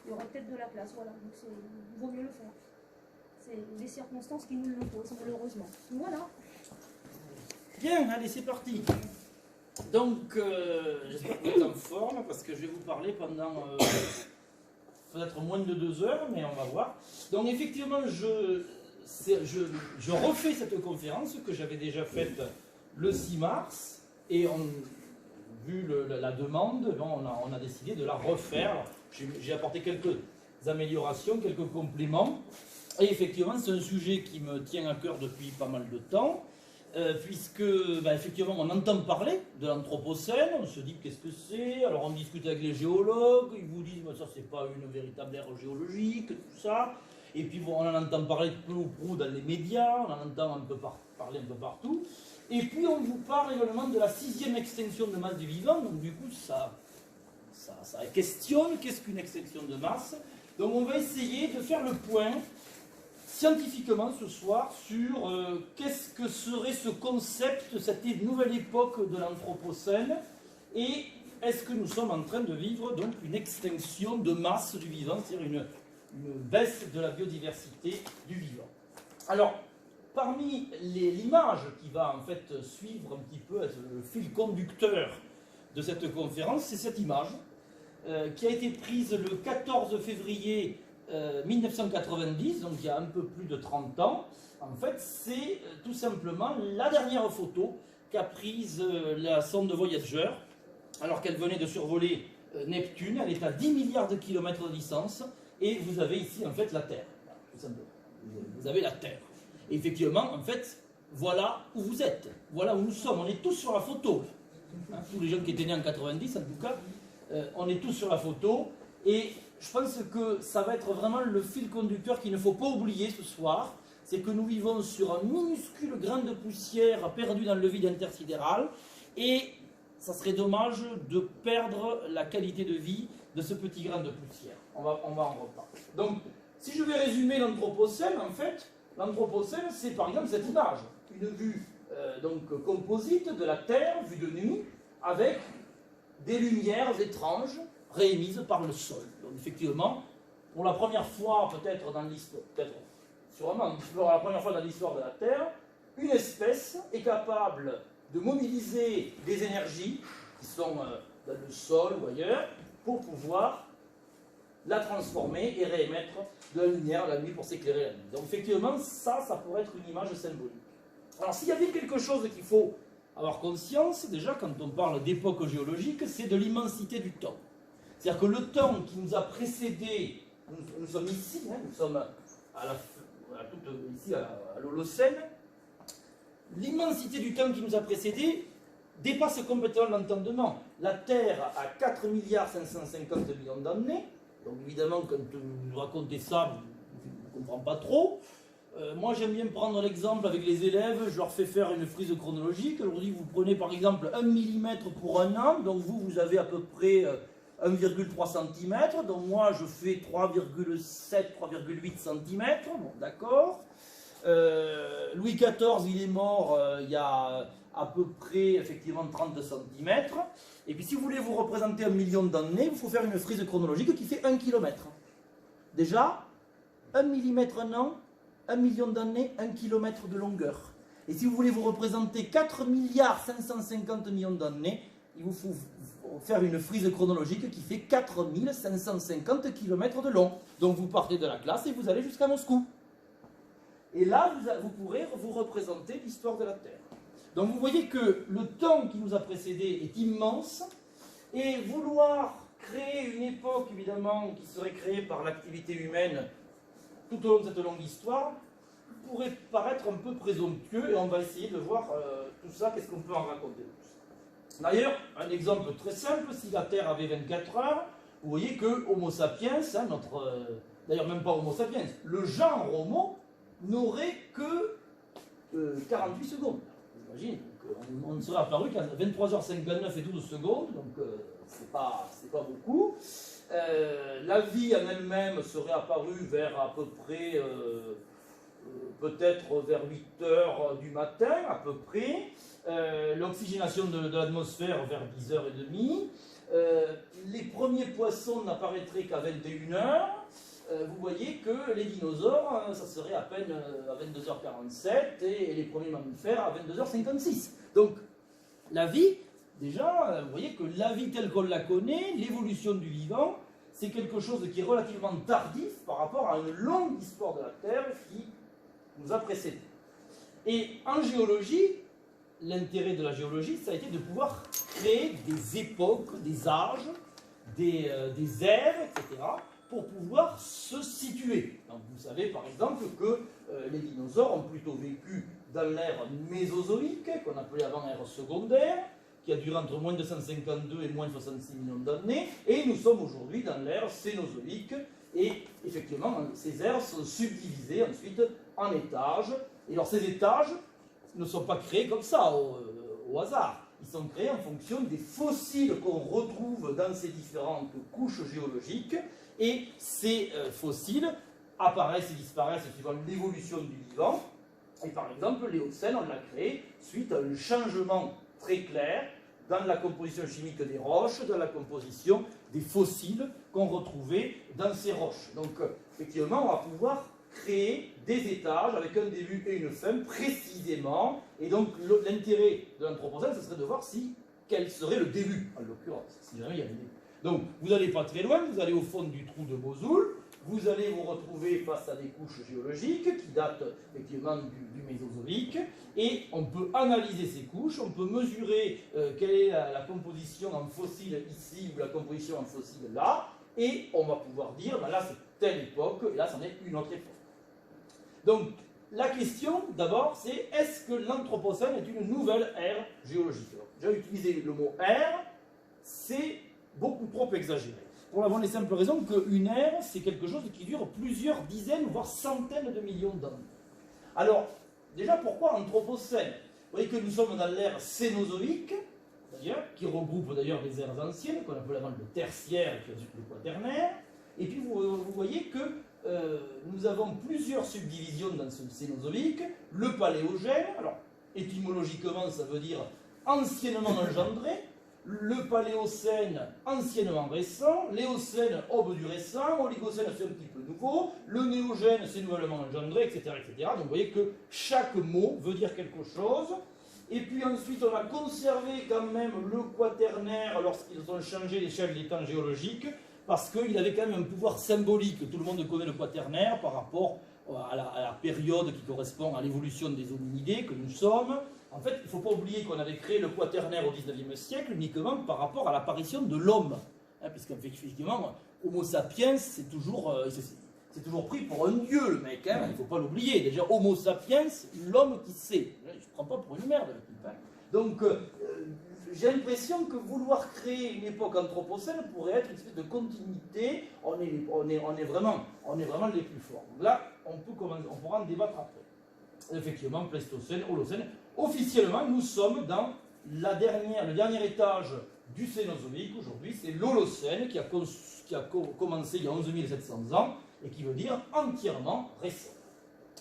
il y aurait peut-être de la place, voilà. Donc il vaut mieux le faire. C'est les circonstances qui nous l'imposent, malheureusement. Voilà. Bien, allez, c'est parti. Donc, j'espère que vous êtes en forme, parce que je vais vous parler pendant peut-être moins de 2 heures, mais on va voir. Donc, effectivement, je refais cette conférence que j'avais déjà faite le 6 mars, et vu la demande, on a décidé de la refaire. J'ai apporté quelques améliorations, quelques compléments, et effectivement, c'est un sujet qui me tient à cœur depuis pas mal de temps. Puisque, effectivement, on entend parler de l'Anthropocène, on se dit qu'est-ce que c'est, alors on discute avec les géologues, ils vous disent ça c'est pas une véritable ère géologique, tout ça, et puis bon, on en entend parler de peu ou prou dans les médias, on en entend parler un peu partout, et puis on vous parle également de la 6e extinction de masse du vivant, donc du coup ça questionne, qu'est-ce qu'une extinction de masse? Donc on va essayer de faire le point scientifiquement ce soir sur qu'est-ce que serait ce concept, cette nouvelle époque de l'Anthropocène, et est-ce que nous sommes en train de vivre donc une extinction de masse du vivant, c'est-à-dire une baisse de la biodiversité du vivant. Alors, parmi l'image qui va en fait suivre un petit peu, être le fil conducteur de cette conférence, c'est cette image qui a été prise le 14 février 1990, donc il y a un peu plus de 30 ans. En fait, c'est tout simplement la dernière photo qu'a prise la sonde Voyager, alors qu'elle venait de survoler Neptune. Elle est à 10 milliards de kilomètres de distance, et vous avez ici en fait la Terre, tout simplement. Vous avez la Terre. Et effectivement, en fait, voilà où vous êtes, voilà où nous sommes. On est tous sur la photo. Hein, tous les gens qui étaient nés en 90, en tout cas, on est tous sur la photo. Et je pense que ça va être vraiment le fil conducteur qu'il ne faut pas oublier ce soir. C'est que nous vivons sur un minuscule grain de poussière perdu dans le vide intersidéral. Et ça serait dommage de perdre la qualité de vie de ce petit grain de poussière. On va en reparler. Donc, si je vais résumer l'Anthropocène, en fait, l'Anthropocène, c'est par exemple cette image. Une vue donc composite de la Terre, vue de nuit, avec des lumières étranges réémises par le sol. Donc effectivement, pour la première fois peut-être dans l'histoire, sûrement pour la première fois dans l'histoire de la Terre, une espèce est capable de mobiliser des énergies qui sont dans le sol ou ailleurs pour pouvoir la transformer et réémettre de la lumière la nuit pour s'éclairer la nuit. Donc effectivement, ça pourrait être une image symbolique. Alors s'il y avait quelque chose qu'il faut avoir conscience, déjà quand on parle d'époque géologique, c'est de l'immensité du temps. C'est-à-dire que le temps qui nous a précédé, nous sommes ici, hein, nous sommes ici à l'Holocène, l'immensité du temps qui nous a précédé dépasse complètement l'entendement. La Terre a 4 milliards 550 millions d'années, donc évidemment quand vous racontez ça, vous ne comprenez pas trop. Moi j'aime bien prendre l'exemple avec les élèves, je leur fais faire une frise chronologique, je leur dis vous prenez par exemple 1 mm pour un an, donc vous avez à peu près 1,3 cm, donc moi je fais 3,7, 3,8 cm, bon d'accord. Louis XIV il est mort il y a à peu près effectivement 30 cm, et puis si vous voulez vous représenter 1 million d'années, il faut faire une frise chronologique qui fait 1 km. Déjà, 1 mm un an, 1 million d'années, 1 km de longueur. Et si vous voulez vous représenter 4 milliards 550 millions d'années, il vous faut faire une frise chronologique qui fait 4550 km de long. Donc vous partez de la classe et vous allez jusqu'à Moscou. Et là, vous pourrez vous représenter l'histoire de la Terre. Donc vous voyez que le temps qui nous a précédé est immense, et vouloir créer une époque, évidemment, qui serait créée par l'activité humaine tout au long de cette longue histoire, pourrait paraître un peu présomptueux, et on va essayer de voir tout ça, qu'est-ce qu'on peut en raconter. D'ailleurs, un exemple très simple, si la Terre avait 24 heures, vous voyez que Homo sapiens, hein, d'ailleurs même pas Homo sapiens, le genre Homo n'aurait que 48 secondes. Vous imaginez, on ne serait apparu qu'à 23h59 et 12 secondes, donc c'est pas beaucoup. La vie en elle-même serait apparue vers à peu près, peut-être vers 8 heures du matin, à peu près. L'oxygénation de l'atmosphère vers 10h30. les premiers poissons n'apparaîtraient qu'à 21 h. Vous voyez que les dinosaures, ça serait à peine à 22h47 et les premiers mammifères à 22h56. Donc, la vie, déjà, vous voyez que la vie telle qu'on la connaît, l'évolution du vivant, c'est quelque chose qui est relativement tardif par rapport à une longue histoire de la Terre qui nous a précédés. Et en géologie, l'intérêt de la géologie, ça a été de pouvoir créer des époques, des âges, des ères, etc., pour pouvoir se situer. Donc vous savez par exemple que les dinosaures ont plutôt vécu dans l'ère mésozoïque, qu'on appelait avant ère secondaire, qui a duré entre moins 252 et moins 66 millions d'années, et nous sommes aujourd'hui dans l'ère cénozoïque, et effectivement ces ères sont subdivisées ensuite en étages, et alors ces étages ne sont pas créés comme ça au hasard. Ils sont créés en fonction des fossiles qu'on retrouve dans ces différentes couches géologiques, et ces fossiles apparaissent et disparaissent suivant l'évolution du vivant. Et par exemple, l'Éocène, on l'a créé suite à un changement très clair dans la composition chimique des roches, dans la composition des fossiles qu'on retrouvait dans ces roches. Donc, effectivement, on va pouvoir créer des étages avec un début et une fin précisément. Et donc, l'intérêt de l'Anthropocène, ce serait de voir quel serait le début, en l'occurrence, si jamais il y a un début. Donc, vous n'allez pas très loin, vous allez au fond du trou de Mosul, vous allez vous retrouver face à des couches géologiques qui datent effectivement du Mésozoïque, et on peut analyser ces couches, on peut mesurer quelle est la composition en fossile ici ou la composition en fossile là, et on va pouvoir dire, ben là c'est telle époque, et là c'en est une autre époque. Donc, la question d'abord c'est, est-ce que l'Anthropocène est une nouvelle ère géologique? J'ai utilisé le mot ère, c'est beaucoup trop exagéré. Pour la bonne et simple raison qu'une ère, c'est quelque chose qui dure plusieurs dizaines, voire centaines de millions d'années. Alors, déjà, pourquoi Anthropocène? Vous voyez que nous sommes dans l'ère cénozoïque, d'ailleurs, qui regroupe d'ailleurs des ères anciennes, qu'on appelle avant le tertiaire et puis ensuite le quaternaire. Et puis, vous voyez que nous avons plusieurs subdivisions dans ce cénozoïque. Le paléogène, alors, étymologiquement, ça veut dire anciennement engendré. Le paléocène, anciennement récent, l'éocène, aube du récent, oligocène, c'est un petit peu nouveau, le néogène, c'est nouvellement engendré, etc., etc. Donc vous voyez que chaque mot veut dire quelque chose. Et puis ensuite, on a conservé quand même le quaternaire lorsqu'ils ont changé l'échelle des temps géologiques, parce qu'il avait quand même un pouvoir symbolique. Tout le monde connaît le quaternaire par rapport à la période qui correspond à l'évolution des hominidés que nous sommes. En fait, il ne faut pas oublier qu'on avait créé le quaternaire au XIXe siècle uniquement par rapport à l'apparition de l'homme. Hein, puisqu'effectivement, Homo sapiens, c'est toujours pris pour un dieu, le mec. Hein, il ne faut pas l'oublier. Déjà, Homo sapiens, l'homme qui sait. Je ne prends pas pour une merde, le type. Hein. Donc, j'ai l'impression que vouloir créer une époque anthropocène pourrait être une espèce de continuité. On est vraiment les plus forts. Donc là, on pourra en débattre après. Effectivement, Pléistocène, Holocène. Officiellement, nous sommes dans le dernier étage du Cénozoïque. Aujourd'hui, c'est l'Holocène qui a commencé il y a 11 700 ans et qui veut dire entièrement récent,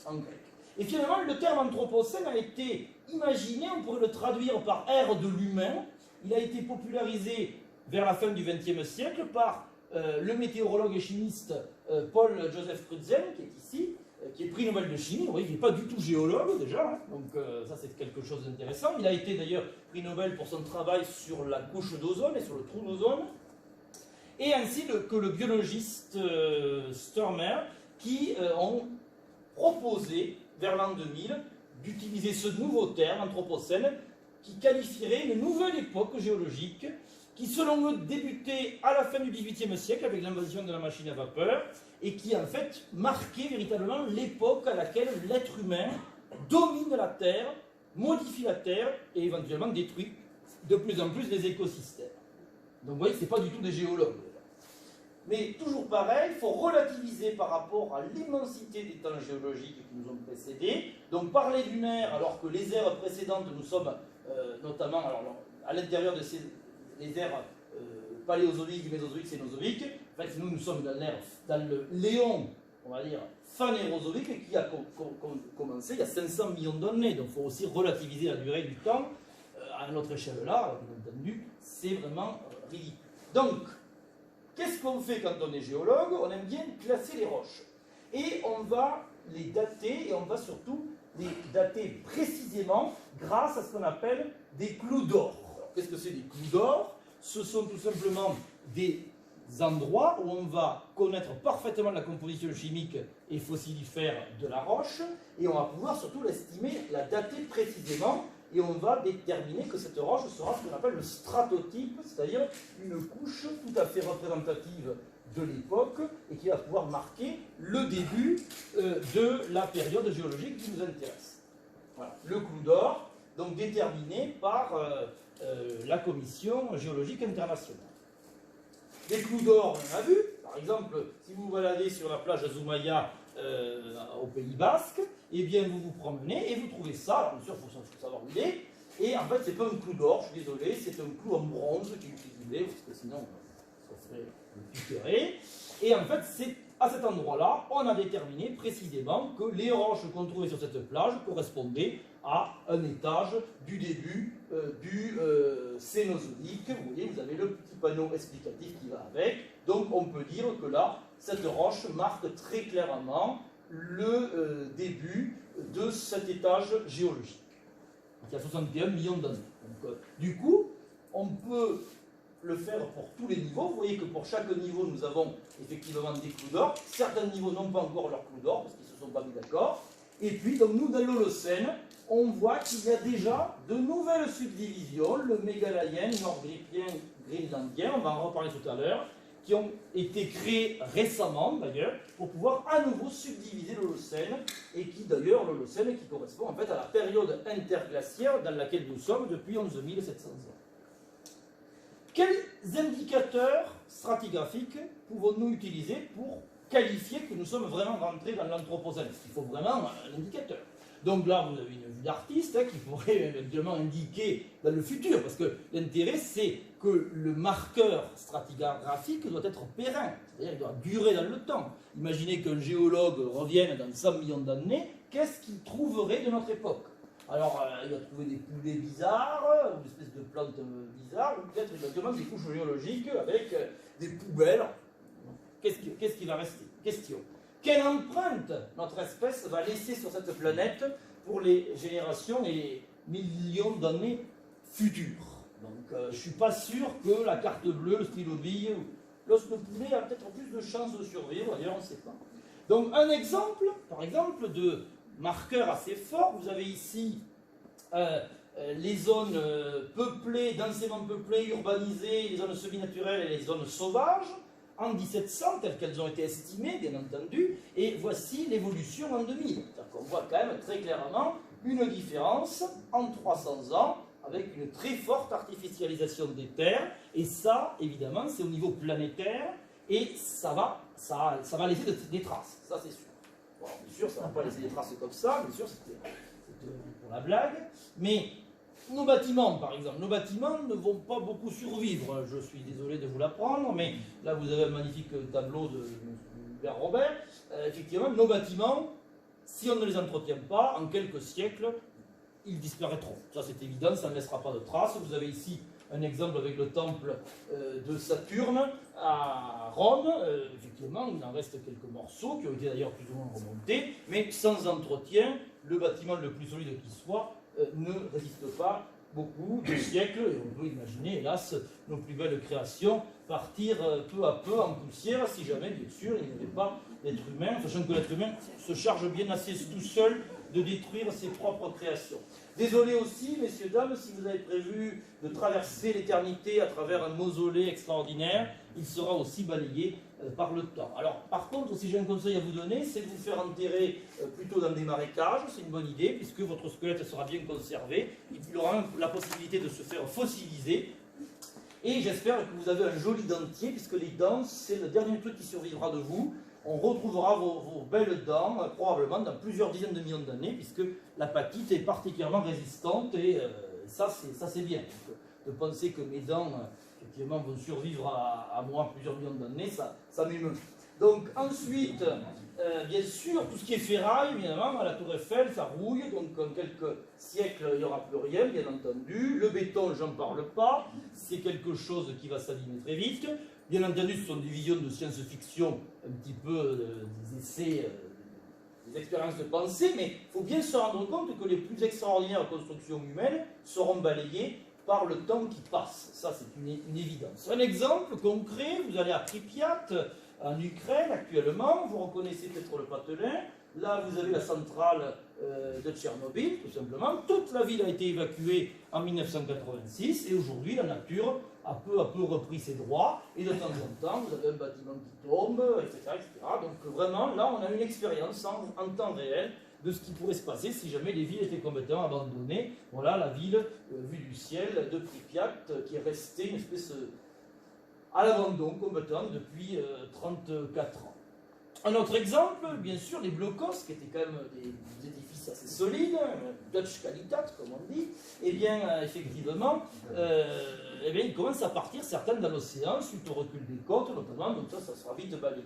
en grec. Et finalement, le terme Anthropocène a été imaginé, on pourrait le traduire par ère de l'humain. Il a été popularisé vers la fin du XXe siècle par le météorologue et chimiste Paul Joseph Crutzen, qui est ici, qui est prix Nobel de chimie. Vous voyez, il n'est pas du tout géologue déjà, hein. Donc ça c'est quelque chose d'intéressant. Il a été d'ailleurs prix Nobel pour son travail sur la couche d'ozone et sur le trou d'ozone. Et ainsi que le biologiste Sturmer, qui ont proposé vers l'an 2000 d'utiliser ce nouveau terme, Anthropocène, qui qualifierait une nouvelle époque géologique qui, selon eux, débutait à la fin du XVIIIe siècle avec l'invention de la machine à vapeur et qui, en fait, marquait véritablement l'époque à laquelle l'être humain domine la Terre, modifie la Terre et éventuellement détruit de plus en plus les écosystèmes. Donc, vous voyez, ce n'est pas du tout des géologues. Mais toujours pareil, il faut relativiser par rapport à l'immensité des temps géologiques qui nous ont précédés. Donc parler d'une ère, alors que les ères précédentes, nous sommes notamment à l'intérieur de les ères paléozoïques, mésozoïques, cénozoïques. En fait, nous sommes dans le léon, on va dire, phanérozoïque, qui a commencé il y a 500 millions d'années. Donc il faut aussi relativiser la durée du temps. À notre échelle là, bien entendu, c'est vraiment ridicule. Donc, qu'est-ce qu'on fait quand on est géologue? On aime bien classer les roches. Et on va les dater, et on va surtout les dater précisément grâce à ce qu'on appelle des clous d'or. Qu'est-ce que c'est des clous d'or? Ce sont tout simplement des endroits où on va connaître parfaitement la composition chimique et fossilifère de la roche, et on va pouvoir surtout l'estimer, la dater précisément, et on va déterminer que cette roche sera ce qu'on appelle le stratotype, c'est-à-dire une couche tout à fait représentative de l'époque et qui va pouvoir marquer le début de la période géologique qui nous intéresse. Voilà. Le clou d'or, donc déterminé par la Commission géologique internationale. Les clous d'or, on en a vu. Par exemple, si vous vous baladez sur la plage Zoumaya au Pays Basque, eh bien vous vous promenez et vous trouvez ça. Alors bien sûr, il faut savoir où il est. Et en fait, c'est pas un clou d'or, je suis désolé, c'est un clou en bronze qui est utilisé, parce que sinon, ça serait piqueré. Et en fait, c'est à cet endroit-là, on a déterminé précisément que les roches qu'on trouvait sur cette plage correspondaient à un étage du début du Cénozoïque. Vous voyez, vous avez le petit panneau explicatif qui va avec. Donc on peut dire que là, cette roche marque très clairement le début de cet étage géologique, qui a 61 millions d'années. Du coup, on peut le faire pour tous les niveaux. Vous voyez que pour chaque niveau, nous avons effectivement des clous d'or. Certains niveaux n'ont pas encore leur clou d'or, parce qu'ils ne se sont pas mis d'accord. Et puis, donc, nous, dans l'Holocène, on voit qu'il y a déjà de nouvelles subdivisions, le mégalaïen, nord-gripien, greenlandien, on va en reparler tout à l'heure, qui ont été créées récemment, d'ailleurs, pour pouvoir à nouveau subdiviser l'Holocène, et qui, d'ailleurs, l'Holocène, qui correspond en fait à la période interglaciaire dans laquelle nous sommes depuis 11 700 ans. Quels indicateurs stratigraphiques pouvons-nous utiliser pour qualifier que nous sommes vraiment rentrés dans l'Anthropocène? Il faut vraiment un indicateur. Donc là, vous avez une vue d'artiste qui pourrait éventuellement indiquer dans le futur, parce que l'intérêt, c'est que le marqueur stratigraphique doit être périn, c'est-à-dire qu'il doit durer dans le temps. Imaginez qu'un géologue revienne dans 100 millions d'années, qu'est-ce qu'il trouverait de notre époque? Alors, il va trouver des poulets bizarres, une espèce de plantes bizarres, ou peut-être éventuellement des couches géologiques avec des poubelles. Qu'est-ce qui va rester? Question. Quelle empreinte notre espèce va laisser sur cette planète pour les générations et les millions d'années futures? Donc, je ne suis pas sûr que la carte bleue, le stylo bille, l'os de poulet a peut-être plus de chances de survivre, d'ailleurs on ne sait pas. Donc, un exemple, par exemple, de marqueur assez fort, vous avez ici les zones peuplées, densément peuplées, urbanisées, les zones semi-naturelles et les zones sauvages, en 1700, telles qu'elles ont été estimées, bien entendu, et voici l'évolution en 2000. On voit quand même très clairement une différence en 300 ans, avec une très forte artificialisation des terres, et ça, évidemment, c'est au niveau planétaire, et ça va laisser des traces, ça c'est sûr. Bon, bien sûr, ça ne va pas laisser des traces comme ça, bien sûr, c'était pour la blague, mais nos bâtiments, par exemple, nos bâtiments ne vont pas beaucoup survivre. Je suis désolé de vous l'apprendre, mais là, vous avez un magnifique tableau de Hubert Robert. Effectivement, nos bâtiments, si on ne les entretient pas, en quelques siècles, ils disparaîtront. Ça, c'est évident, ça ne laissera pas de traces. Vous avez ici un exemple avec le temple de Saturne à Rome. Effectivement, il en reste quelques morceaux qui ont été d'ailleurs plus ou moins remontés, mais sans entretien, le bâtiment le plus solide qui soit ne résiste pas beaucoup de siècles, et on peut imaginer, hélas, nos plus belles créations partir peu à peu en poussière, si jamais, bien sûr, il n'y avait pas d'être humain, sachant que l'être humain se charge bien assez tout seul de détruire ses propres créations. Désolé aussi, messieurs, dames, si vous avez prévu de traverser l'éternité à travers un mausolée extraordinaire, il sera aussi balayé par le temps. Alors, par contre, si j'ai un conseil à vous donner, c'est de vous faire enterrer plutôt dans des marécages, c'est une bonne idée, puisque votre squelette sera bien conservé, il aura la possibilité de se faire fossiliser, et j'espère que vous avez un joli dentier, puisque les dents, c'est le dernier truc qui survivra de vous. On retrouvera vos belles dents, probablement dans plusieurs dizaines de millions d'années, puisque l'apatite est particulièrement résistante, et ça c'est bien. Donc, de penser que mes dents, effectivement, vont survivre à moi plusieurs millions d'années, ça m'émeut. Donc ensuite, bien sûr, tout ce qui est ferraille, évidemment, à la Tour Eiffel, ça rouille, donc en quelques siècles, il n'y aura plus rien, bien entendu. Le béton, j'en parle pas, c'est quelque chose qui va s'abîmer très vite. Bien entendu, ce sont des visions de science-fiction, un petit peu des essais, des expériences de pensée, mais il faut bien se rendre compte que les plus extraordinaires constructions humaines seront balayées par le temps qui passe. Ça, c'est une évidence. Un exemple concret, vous allez à Pripyat, en Ukraine actuellement, vous reconnaissez peut-être le patelin, là vous avez la centrale de Tchernobyl, tout simplement. Toute la ville a été évacuée en 1986 et aujourd'hui la nature a peu à peu repris ses droits et de temps en temps vous avez un bâtiment qui tombe, etc. etc. Donc vraiment là on a une expérience en temps réel de ce qui pourrait se passer si jamais les villes étaient complètement abandonnées. Voilà la ville vue du ciel de Pripyat qui est restée une espèce à l'abandon combattant depuis 34 ans. Un autre exemple, bien sûr, les blocos, qui étaient quand même des édifices assez solides, Dutch Qualitat, comme on dit, eh bien, effectivement, eh bien, il commence à partir certaines dans l'océan, suite au recul des côtes, notamment, donc ça sera vite balayé.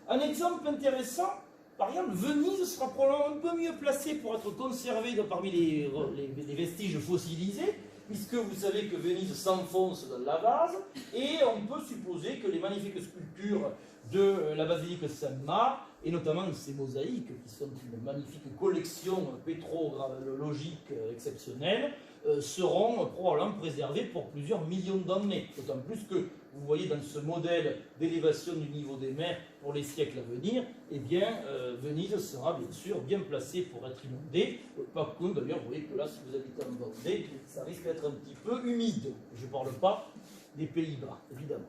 Un exemple intéressant, par exemple, Venise sera probablement un peu mieux placée pour être conservée parmi les vestiges fossilisés, puisque vous savez que Venise s'enfonce dans la vase, et on peut supposer que les magnifiques sculptures de la basilique Saint-Marc, et notamment ces mosaïques, qui sont une magnifique collection pétrologique exceptionnelle, seront probablement préservées pour plusieurs millions d'années. D'autant plus que vous voyez dans ce modèle d'élévation du niveau des mers pour les siècles à venir, eh bien, Venise sera bien sûr bien placée pour être inondée. Par contre, d'ailleurs, vous voyez que là, si vous habitez en Vendée, ça risque d'être un petit peu humide. Je ne parle pas des Pays-Bas, évidemment.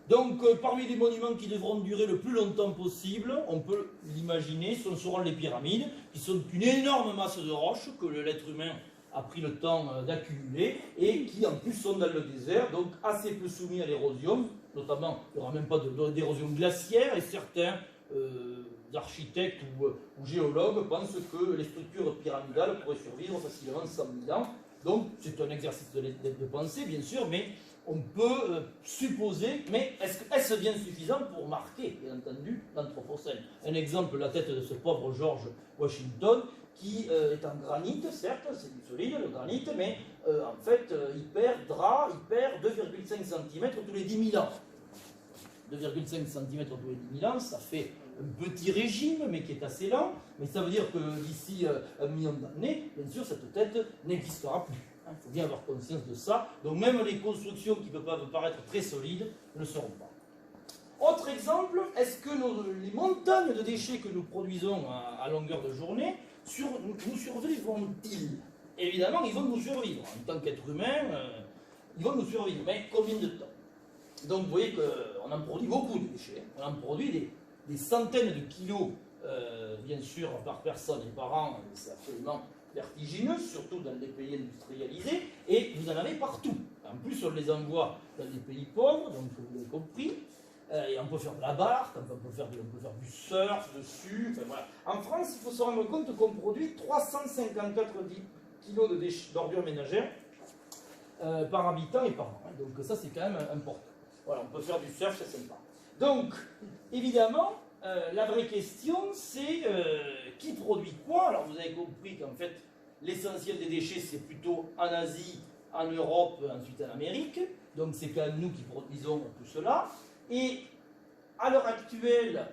Donc, parmi les monuments qui devront durer le plus longtemps possible, on peut l'imaginer, ce seront les pyramides, qui sont une énorme masse de roches que l'être humain a pris le temps d'accumuler et qui en plus sont dans le désert, donc assez peu soumis à l'érosion, notamment il n'y aura même pas d'érosion glaciaire et certains architectes ou géologues pensent que les structures pyramidales pourraient survivre facilement 100 000 ans. Donc c'est un exercice de pensée bien sûr, mais on peut supposer, mais est-ce bien suffisant pour marquer, bien entendu, l'Anthropocène? Un exemple, la tête de ce pauvre George Washington, qui est en granit, certes, c'est du solide, le granit, mais en fait, il perd 2,5 cm tous les 10 000 ans. 2,5 cm tous les 10 000 ans, ça fait un petit régime, mais qui est assez lent, mais ça veut dire que d'ici 1 million d'années, bien sûr, cette tête n'existera plus. Il faut bien avoir conscience de ça. Donc même les constructions qui peuvent paraître très solides ne le seront pas. Autre exemple, est-ce que les montagnes de déchets que nous produisons à longueur de journée nous survivront-ils? Évidemment, ils vont nous survivre. En tant qu'être humain, ils vont nous survivre. Mais combien de temps? Donc vous voyez qu'on en produit beaucoup de déchets. On en produit des centaines de kilos, bien sûr, par personne et par an. C'est absolument vertigineux, surtout dans les pays industrialisés, et vous en avez partout. En plus, on les envoie dans les pays pauvres, donc vous l'avez compris, et on peut faire de la barque, on peut faire du surf dessus, enfin, voilà. En France, il faut se rendre compte qu'on produit 354 kg d'ordures ménagères par habitant et par an. Donc ça, c'est quand même important. Voilà, on peut faire du surf, c'est sympa. Donc, évidemment, la vraie question, c'est qui produit quoi? Alors vous avez compris qu'en fait, l'essentiel des déchets, c'est plutôt en Asie, en Europe, ensuite en Amérique. Donc c'est quand même nous qui produisons tout cela. Et à l'heure actuelle,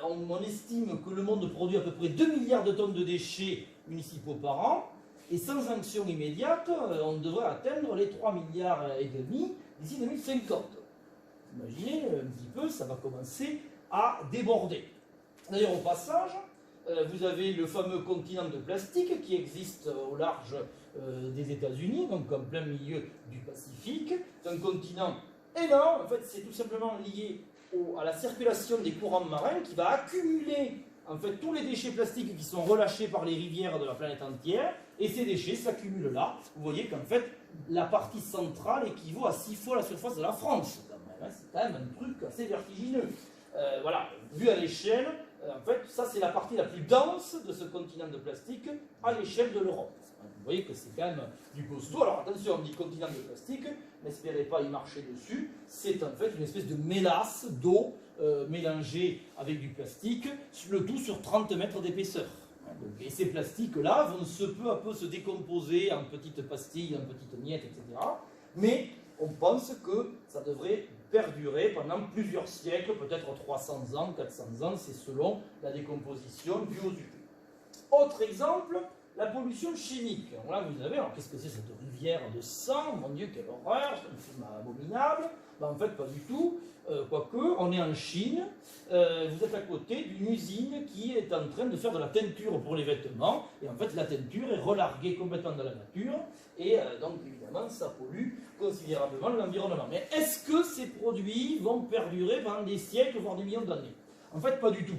on estime que le monde produit à peu près 2 milliards de tonnes de déchets municipaux par an. Et sans action immédiate, on devrait atteindre les 3 milliards et demi d'ici 2050. Imaginez un petit peu, ça va commencer à déborder. D'ailleurs, au passage, vous avez le fameux continent de plastique qui existe au large des États-Unis, donc en plein milieu du Pacifique. C'est un continent énorme. En fait, c'est tout simplement lié à la circulation des courants marins qui va accumuler en fait tous les déchets plastiques qui sont relâchés par les rivières de la planète entière. Et ces déchets s'accumulent là. Vous voyez qu'en fait, la partie centrale équivaut à 6 fois la surface de la France. C'est quand même un truc assez vertigineux. Voilà, vu à l'échelle, en fait, ça c'est la partie la plus dense de ce continent de plastique à l'échelle de l'Europe. Vous voyez que c'est quand même du costaud. Alors attention, on dit continent de plastique, n'espérez pas y marcher dessus. C'est en fait une espèce de mélasse d'eau mélangés avec du plastique, le tout sur 30 mètres d'épaisseur. Et ces plastiques-là vont peu à peu se décomposer en petites pastilles, en petites miettes, etc. Mais on pense que ça devrait perdurer pendant plusieurs siècles, peut-être 300 ans, 400 ans, c'est selon la décomposition due aux UV. Autre exemple, la pollution chimique. Alors là, vous avez, alors qu'est-ce que c'est cette rivière de sang? Mon Dieu, quelle horreur, c'est un film abominable. Ben, en fait, pas du tout. Quoique, on est en Chine, vous êtes à côté d'une usine qui est en train de faire de la teinture pour les vêtements, et en fait, la teinture est relarguée complètement dans la nature, et donc, évidemment, ça pollue considérablement l'environnement. Mais est-ce que ces produits vont perdurer pendant des siècles, voire des millions d'années? En fait, pas du tout.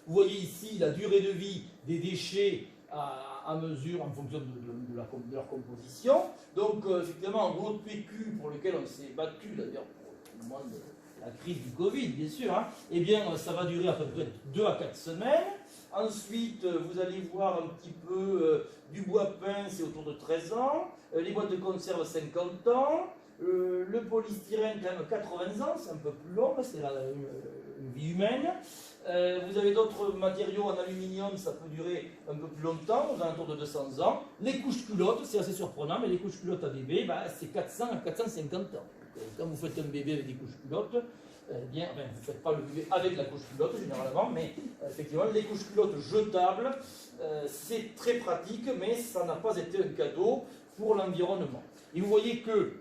Vous voyez ici la durée de vie des déchets à mesure en fonction de leur composition. Donc, effectivement, rouleau de PQ pour lequel on s'est battu, d'ailleurs, pour le monde de la crise du Covid, bien sûr, hein, eh bien, ça va durer à peu près 2 à 4 semaines. Ensuite, vous allez voir un petit peu du bois peint, c'est autour de 13 ans. Les boîtes de conserve, 50 ans. Le polystyrène, quand même 80 ans, c'est un peu plus long, c'est une vie humaine. Vous avez d'autres matériaux en aluminium, ça peut durer un peu plus longtemps, aux alentours de 200 ans. Les couches culottes, c'est assez surprenant, mais les couches culottes à bébé, bah, c'est 400 à 450 ans. Donc, quand vous faites un bébé avec des couches culottes, eh bien, vous ne faites pas le bébé avec la couche culotte généralement, mais effectivement, les couches culottes jetables, c'est très pratique, mais ça n'a pas été un cadeau pour l'environnement. Et vous voyez que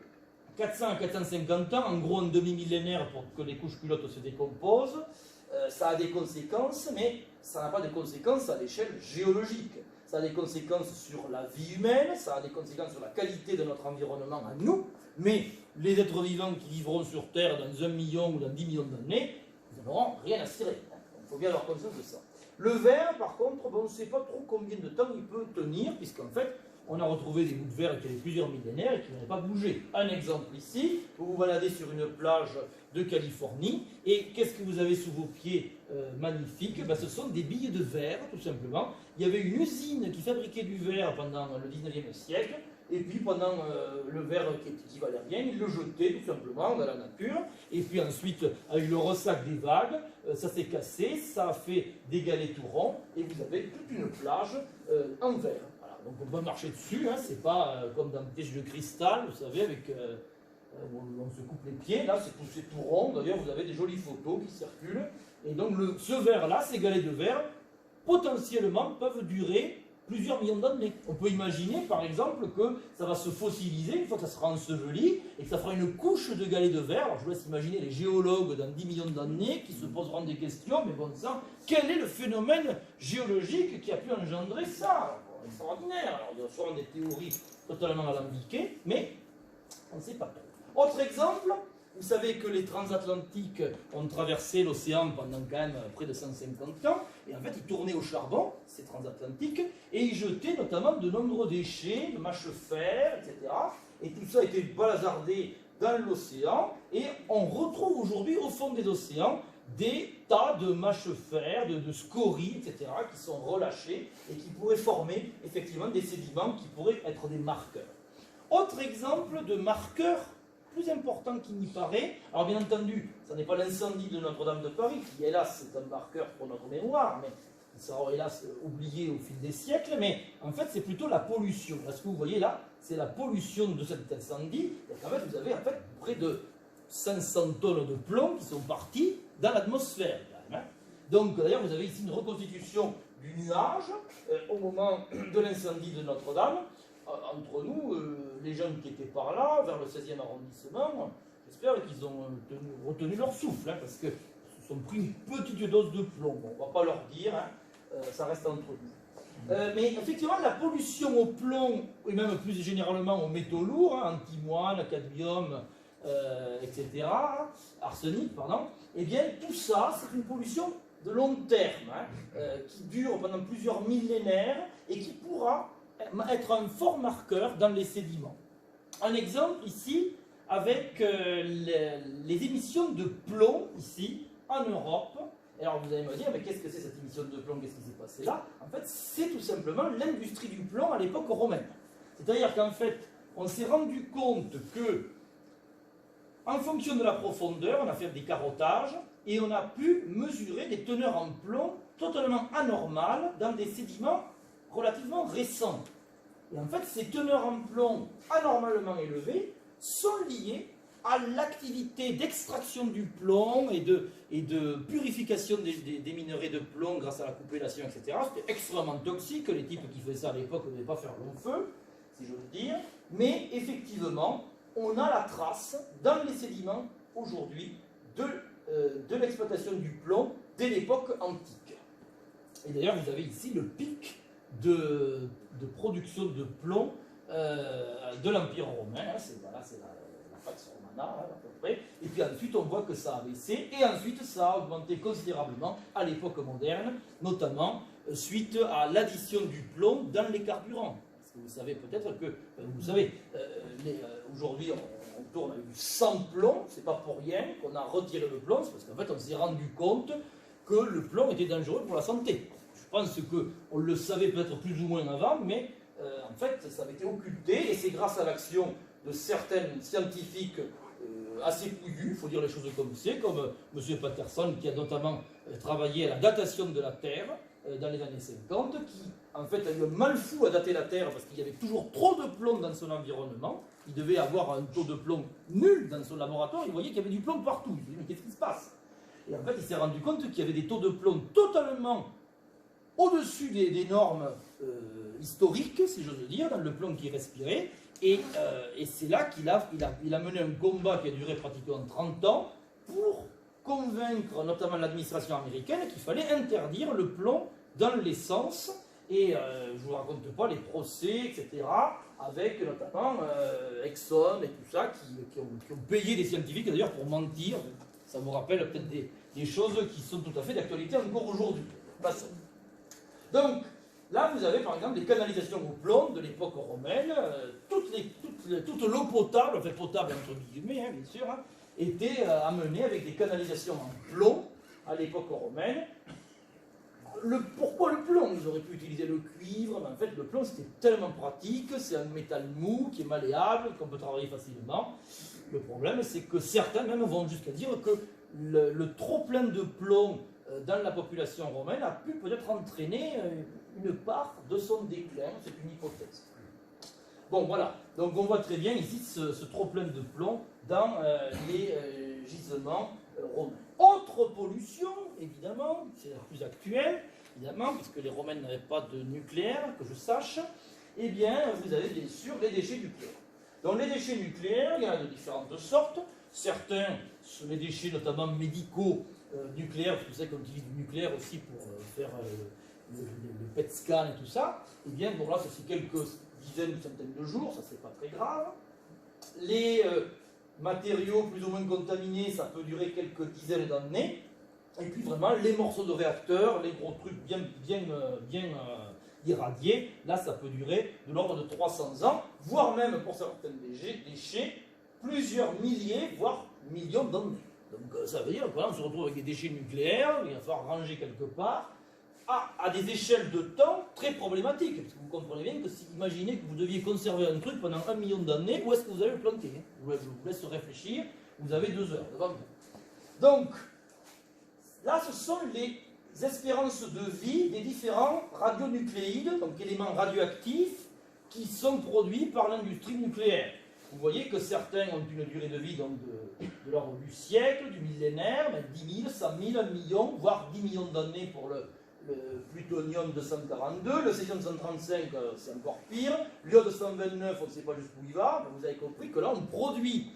400 à 450 ans, en gros un demi-millénaire pour que les couches culottes se décomposent, ça a des conséquences, mais ça n'a pas de conséquences à l'échelle géologique. Ça a des conséquences sur la vie humaine, ça a des conséquences sur la qualité de notre environnement à nous, mais les êtres vivants qui vivront sur Terre dans 1 million ou dans 10 millions d'années, ils n'auront rien à cirer. Il faut bien avoir conscience de ça. Le verre, par contre, on ne sait pas trop combien de temps il peut tenir, puisqu'en fait, on a retrouvé des bouts de verre qui avaient plusieurs millénaires et qui n'avaient pas bougé. Un exemple ici, vous vous baladez sur une plage de Californie, et qu'est-ce que vous avez sous vos pieds magnifiques? Ben, ce sont des billes de verre, tout simplement. Il y avait une usine qui fabriquait du verre pendant le 19e siècle, et puis pendant le verre qui valait rien, ils le jetaient tout simplement dans la nature, et puis ensuite, avec le ressac des vagues, ça s'est cassé, ça a fait des galets tout ronds, et vous avez toute une plage en verre. Donc on peut marcher dessus, hein, c'est pas comme dans des jeux de cristal, vous savez, avec où on se coupe les pieds, là c'est tout rond, d'ailleurs vous avez des jolies photos qui circulent, et donc ce verre-là, ces galets de verre, potentiellement peuvent durer plusieurs millions d'années. On peut imaginer par exemple que ça va se fossiliser une fois que ça sera enseveli, et que ça fera une couche de galets de verre. Alors je vous laisse imaginer les géologues dans 10 millions d'années qui se poseront des questions, mais bon sang, quel est le phénomène géologique qui a pu engendrer ça? Extraordinaire. Alors, il y a souvent des théories totalement alambiquées, mais on ne sait pas trop. Autre exemple, vous savez que les transatlantiques ont traversé l'océan pendant quand même près de 150 ans, et en fait ils tournaient au charbon, ces transatlantiques, et ils jetaient notamment de nombreux déchets, de mâches-fer, etc. Et tout ça a été balasardé dans l'océan, et on retrouve aujourd'hui au fond des océans des tas de mâches-fer, de scories, etc., qui sont relâchés et qui pourraient former effectivement des sédiments qui pourraient être des marqueurs. Autre exemple de marqueur plus important qu'il n'y paraît, alors bien entendu, ce n'est pas l'incendie de Notre-Dame de Paris, qui hélas est un marqueur pour notre mémoire, mais qui sera hélas oublié au fil des siècles, mais en fait c'est plutôt la pollution. Là, ce que vous voyez là, c'est la pollution de cet incendie, et qu'en fait vous avez en fait près de 500 tonnes de plomb qui sont parties dans l'atmosphère. Donc d'ailleurs vous avez ici une reconstitution du nuage au moment de l'incendie de Notre-Dame. Entre nous, les gens qui étaient par là, vers le 16e arrondissement, j'espère qu'ils ont retenu leur souffle, hein, parce qu'ils se sont pris une petite dose de plomb. Bon, on ne va pas leur dire, hein, ça reste entre nous. Mais effectivement, la pollution au plomb, et même plus généralement aux métaux lourds, hein, antimoine, cadmium, etc., arsenic, pardon, eh bien tout ça, c'est une pollution de long terme, hein, qui dure pendant plusieurs millénaires et qui pourra être un fort marqueur dans les sédiments. Un exemple ici, avec les émissions de plomb, ici, en Europe. Alors vous allez me dire, mais qu'est-ce que c'est cette émission de plomb, qu'est-ce qui s'est passé là? En fait, c'est tout simplement l'industrie du plomb à l'époque romaine. C'est-à-dire qu'en fait, on s'est rendu compte que, en fonction de la profondeur, on a fait des carottages, et on a pu mesurer des teneurs en plomb totalement anormales dans des sédiments relativement récents. Et en fait, ces teneurs en plomb anormalement élevées sont liées à l'activité d'extraction du plomb et de purification des minerais de plomb grâce à la coupellation, etc. C'était extrêmement toxique. Les types qui faisaient ça à l'époque ne devaient pas faire long feu, si j'ose dire. Mais effectivement, on a la trace dans les sédiments aujourd'hui de l'exploitation du plomb dès l'époque antique. Et d'ailleurs, vous avez ici le pic de production de plomb de l'Empire romain. Hein, c'est la Pax Romana, hein, à peu près. Et puis ensuite, on voit que ça a baissé, et ensuite, ça a augmenté considérablement à l'époque moderne, notamment suite à l'addition du plomb dans les carburants. Parce que vous savez peut-être que, vous savez, aujourd'hui, on tourne avec du sans plomb, c'est pas pour rien qu'on a retiré le plomb, c'est parce qu'en fait, on s'est rendu compte que le plomb était dangereux pour la santé. Je pense qu'on le savait peut-être plus ou moins avant, mais en fait, ça avait été occulté, et c'est grâce à l'action de certains scientifiques assez pouillus, il faut dire les choses comme c'est, comme M. Patterson, qui a notamment travaillé à la datation de la Terre dans les années 50, qui en fait a eu un mal fou à dater la Terre parce qu'il y avait toujours trop de plomb dans son environnement. Il devait avoir un taux de plomb nul dans son laboratoire, il voyait qu'il y avait du plomb partout. Il s'est dit, mais qu'est-ce qui se passe? Et en fait, il s'est rendu compte qu'il y avait des taux de plomb totalement au-dessus des normes historiques, si j'ose dire, dans le plomb qui est respiré. Et c'est là qu'il a mené un combat qui a duré pratiquement 30 ans pour convaincre notamment l'administration américaine qu'il fallait interdire le plomb dans l'essence. Et je ne vous raconte pas les procès, etc., avec notamment Exxon et tout ça, qui ont payé des scientifiques d'ailleurs pour mentir. Ça vous rappelle peut-être des choses qui sont tout à fait d'actualité encore aujourd'hui. Passons. Donc, là, vous avez par exemple des canalisations au plomb de l'époque romaine. Toute l'eau potable, enfin potable entre guillemets, hein, bien sûr, hein, était amenée avec des canalisations en plomb à l'époque romaine. Pourquoi le plomb? Ils auraient pu utiliser le cuivre, mais en fait, le plomb, c'était tellement pratique. C'est un métal mou qui est malléable, qu'on peut travailler facilement. Le problème, c'est que certains même vont jusqu'à dire que le trop-plein de plomb dans la population romaine a pu peut-être entraîner une part de son déclin. C'est une hypothèse. Bon, voilà. Donc, on voit très bien ici ce trop-plein de plomb dans les gisements romains. Autre pollution, évidemment, c'est la plus actuelle, évidemment, parce que les Romains n'avaient pas de nucléaire, que je sache. Eh bien, vous avez bien sûr les déchets nucléaires. Donc, les déchets nucléaires, il y en a de différentes sortes. Certains sont les déchets, notamment médicaux, nucléaires, parce que vous savez qu'on utilise du nucléaire aussi pour faire le PET scan et tout ça. Eh bien, bon là, ça c'est quelques dizaines ou centaines de jours, ça c'est pas très grave. Les matériaux plus ou moins contaminés, ça peut durer quelques dizaines d'années. Et puis vraiment, les morceaux de réacteurs, les gros trucs bien irradiés, là, ça peut durer de l'ordre de 300 ans, voire même pour certains déchets, plusieurs milliers, voire millions d'années. Donc ça veut dire qu'on se retrouve avec des déchets nucléaires, il va falloir ranger quelque part, à des échelles de temps très problématiques. Parce que vous comprenez bien que si imaginez que vous deviez conserver un truc pendant 1 million d'années, où est-ce que vous allez le planter? Je vous laisse réfléchir, vous avez 2 heures devant vous. Donc, là ce sont les espérances de vie des différents radionucléides, donc éléments radioactifs, qui sont produits par l'industrie nucléaire. Vous voyez que certains ont une durée de vie donc de l'ordre du siècle, du millénaire, 10 000, 100 000, 1 million, voire 10 millions d'années pour le plutonium 242, le césium 135, c'est encore pire, l'iode 129, on ne sait pas jusqu'où il va, mais vous avez compris que là on produit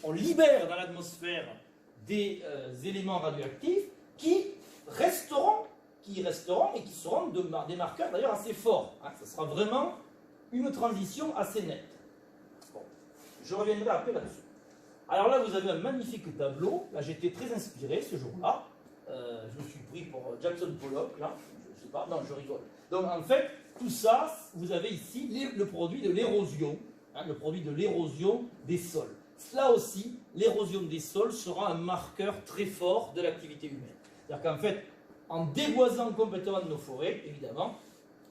on libère dans l'atmosphère des éléments radioactifs qui resteront et qui seront des marqueurs d'ailleurs assez forts. Hein. Ça sera vraiment une transition assez nette. Bon, je reviendrai après là-dessus. Alors là, vous avez un magnifique tableau. Là, j'étais très inspiré ce jour-là. Je me suis pris pour Jackson Pollock, là. Je sais pas, non, je rigole. Donc en fait, tout ça, vous avez ici le produit de l'érosion, hein, le produit de l'érosion des sols. Là aussi, l'érosion des sols sera un marqueur très fort de l'activité humaine. C'est-à-dire qu'en fait, en déboisant complètement nos forêts, évidemment,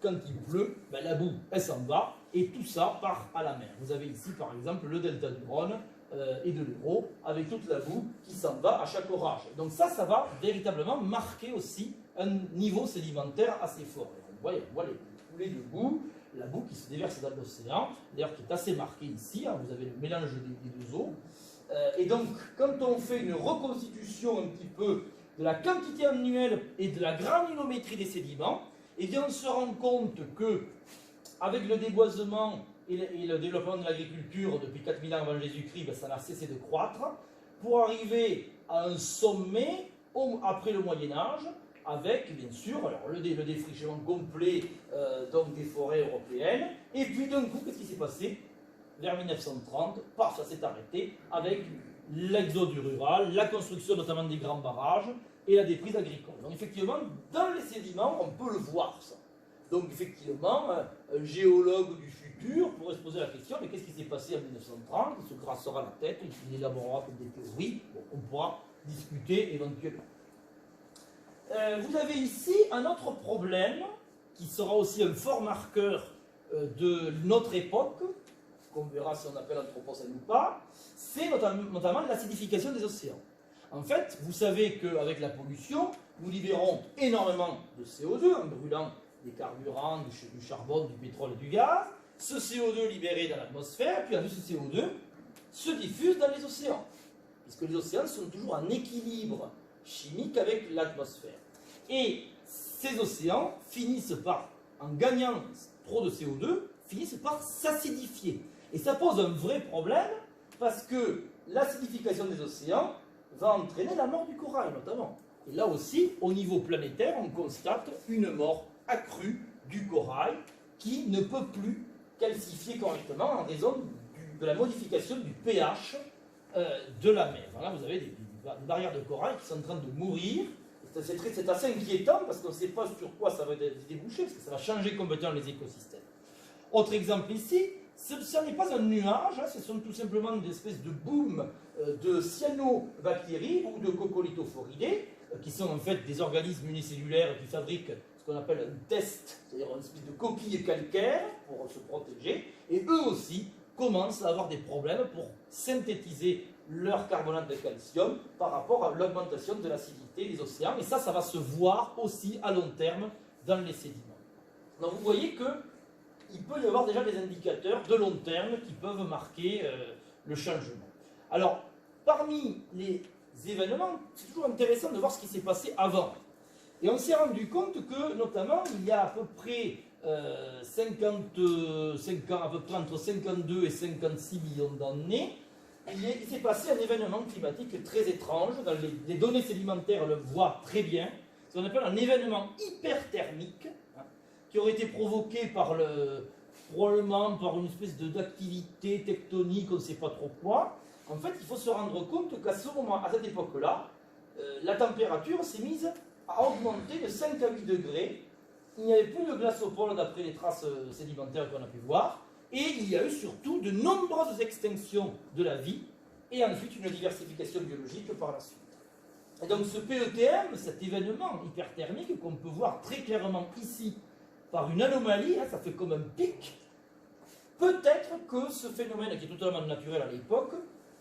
quand il pleut, ben, la boue, elle s'en va, et tout ça part à la mer. Vous avez ici, par exemple, le delta du Rhône, et de l'Hérault, avec toute la boue qui s'en va à chaque orage. Donc ça va véritablement marquer aussi un niveau sédimentaire assez fort. On voit les coulées de boue, la boue qui se déverse dans l'océan, d'ailleurs qui est assez marquée ici, hein, vous avez le mélange des deux eaux. Et donc, quand on fait une reconstitution un petit peu de la quantité annuelle et de la granulométrie des sédiments, eh bien on se rend compte que, avec le déboisement et le développement de l'agriculture depuis 4000 ans avant Jésus-Christ, ben, ça n'a cessé de croître, pour arriver à un sommet après le Moyen-Âge, avec bien sûr alors, le défrichement complet donc des forêts européennes, et puis d'un coup, qu'est-ce qui s'est passé? Vers 1930, paf, ça s'est arrêté avec l'exode du rural, la construction notamment des grands barrages et la déprise agricole. Donc effectivement, dans les sédiments, on peut le voir ça. Donc effectivement, un géologue du futur pourrait se poser la question, mais qu'est-ce qui s'est passé en 1930? Il se grassera la tête, il élaborera des théories, bon, on pourra discuter éventuellement. Vous avez ici un autre problème, qui sera aussi un fort marqueur de notre époque, qu'on verra si on appelle l'anthropocène ou pas, c'est notamment l'acidification des océans. En fait, vous savez qu'avec la pollution, nous libérons énormément de CO2 en brûlant des carburants, du charbon, du pétrole et du gaz. Ce CO2 libéré dans l'atmosphère, puis ensuite ce CO2 se diffuse dans les océans, puisque les océans sont toujours en équilibre chimique avec l'atmosphère. Et ces océans finissent par, en gagnant trop de CO2, finissent par s'acidifier. Et ça pose un vrai problème, parce que l'acidification des océans va entraîner la mort du corail, notamment. Et là aussi, au niveau planétaire, on constate une mort accrue du corail qui ne peut plus calcifier correctement en raison de la modification du pH de la mer. Là, vous avez des barrières de corail qui sont en train de mourir. C'est assez inquiétant parce qu'on ne sait pas sur quoi ça va déboucher, parce que ça va changer complètement les écosystèmes. Autre exemple ici, ce n'est pas un nuage, hein, ce sont tout simplement des espèces de booms de cyanobactéries ou de coccolithophoridés, qui sont en fait des organismes unicellulaires qui fabriquent ce qu'on appelle un test, c'est-à-dire une espèce de coquille calcaire pour se protéger, et eux aussi commencent à avoir des problèmes pour synthétiser leur carbonate de calcium par rapport à l'augmentation de l'acidité des océans, et ça va se voir aussi à long terme dans les sédiments. Donc vous voyez qu'il peut y avoir déjà des indicateurs de long terme qui peuvent marquer le changement. Alors, parmi les événements, c'est toujours intéressant de voir ce qui s'est passé avant. Et on s'est rendu compte que, notamment, il y a à peu près 55 ans, à peu près entre 52 et 56 millions d'années, il s'est passé un événement climatique très étrange. Dans les données sédimentaires le voient très bien. Ce qu'on appelle un événement hyperthermique, hein, qui aurait été provoqué probablement par une espèce d'activité tectonique, on ne sait pas trop quoi. En fait, il faut se rendre compte qu'à ce moment, à cette époque-là, la température s'est mise à augmenter de 5 à 8 degrés. Il n'y avait plus de glace au pôle d'après les traces sédimentaires qu'on a pu voir. Et il y a eu surtout de nombreuses extinctions de la vie et ensuite une diversification biologique par la suite. Et donc ce PETM, cet événement hyperthermique qu'on peut voir très clairement ici par une anomalie, hein, ça fait comme un pic, peut-être que ce phénomène qui est totalement naturel à l'époque,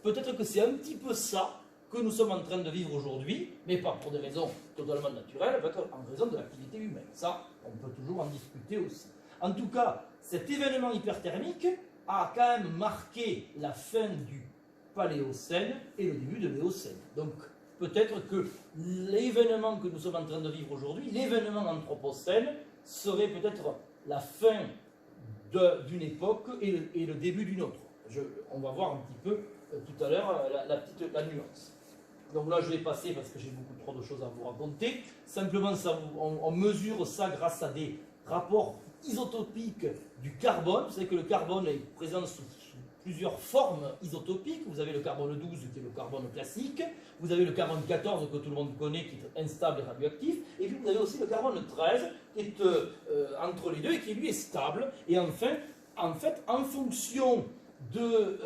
peut-être que c'est un petit peu ça que nous sommes en train de vivre aujourd'hui, mais pas pour des raisons totalement naturelles, peut-être en raison de l'activité humaine. Ça, on peut toujours en discuter aussi. En tout cas, cet événement hyperthermique a quand même marqué la fin du Paléocène et le début de l'Éocène. Donc, peut-être que l'événement que nous sommes en train de vivre aujourd'hui, l'événement anthropocène, serait peut-être la fin d'une époque et le début d'une autre. On va voir un petit peu tout à l'heure la nuance. Donc là, je vais passer parce que j'ai beaucoup trop de choses à vous raconter. Simplement, on mesure ça grâce à des rapports isotopiques du carbone. Vous savez que le carbone est présent sous plusieurs formes isotopiques. Vous avez le carbone 12 qui est le carbone classique. Vous avez le carbone 14 que tout le monde connaît qui est instable et radioactif. Et puis vous avez aussi le carbone 13 qui est entre les deux et qui lui est stable. Et enfin, en fait, en fonction de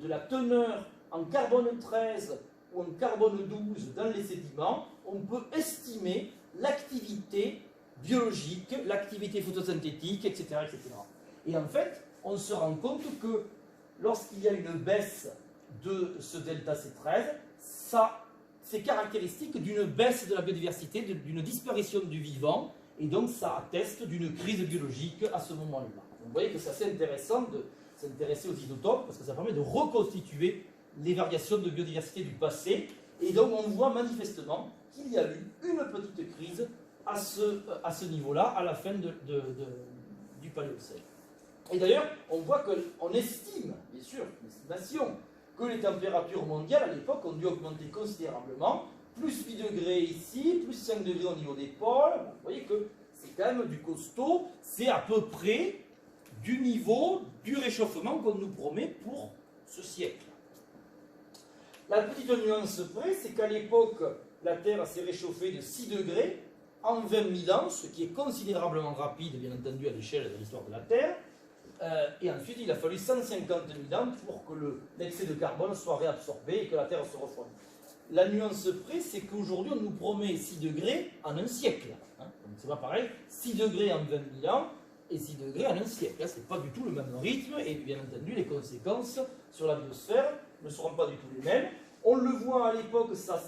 la teneur en carbone 13 ou en carbone 12 dans les sédiments, on peut estimer l'activité biologique, l'activité photosynthétique, etc., etc. Et en fait, on se rend compte que lorsqu'il y a une baisse de ce delta C13, c'est caractéristique d'une baisse de la biodiversité, d'une disparition du vivant, et donc ça atteste d'une crise biologique à ce moment-là. Vous voyez que c'est assez intéressant de s'intéresser aux isotopes, parce que ça permet de reconstituer les variations de biodiversité du passé, et donc on voit manifestement qu'il y a eu une petite crise à ce niveau-là, à la fin du Paléocène. Et d'ailleurs, on voit qu'on estime, bien sûr, une estimation, que les températures mondiales à l'époque ont dû augmenter considérablement, plus 8 degrés ici, plus 5 degrés au niveau des pôles. Vous voyez que c'est quand même du costaud, c'est à peu près du niveau du réchauffement qu'on nous promet pour ce siècle. La petite nuance près, c'est qu'à l'époque, la Terre s'est réchauffée de 6 degrés en 20 000 ans, ce qui est considérablement rapide, bien entendu, à l'échelle de l'histoire de la Terre. Et ensuite, il a fallu 150 000 ans pour que l'excès de carbone soit réabsorbé et que la Terre se refroidisse. La nuance près, c'est qu'aujourd'hui, on nous promet 6 degrés en un siècle. Hein. Donc, c'est pas pareil, 6 degrés en 20 000 ans et 6 degrés en un siècle. Ce n'est pas du tout le même rythme et bien entendu, les conséquences sur la biosphère ne seront pas du tout les mêmes. On le voit à l'époque, ça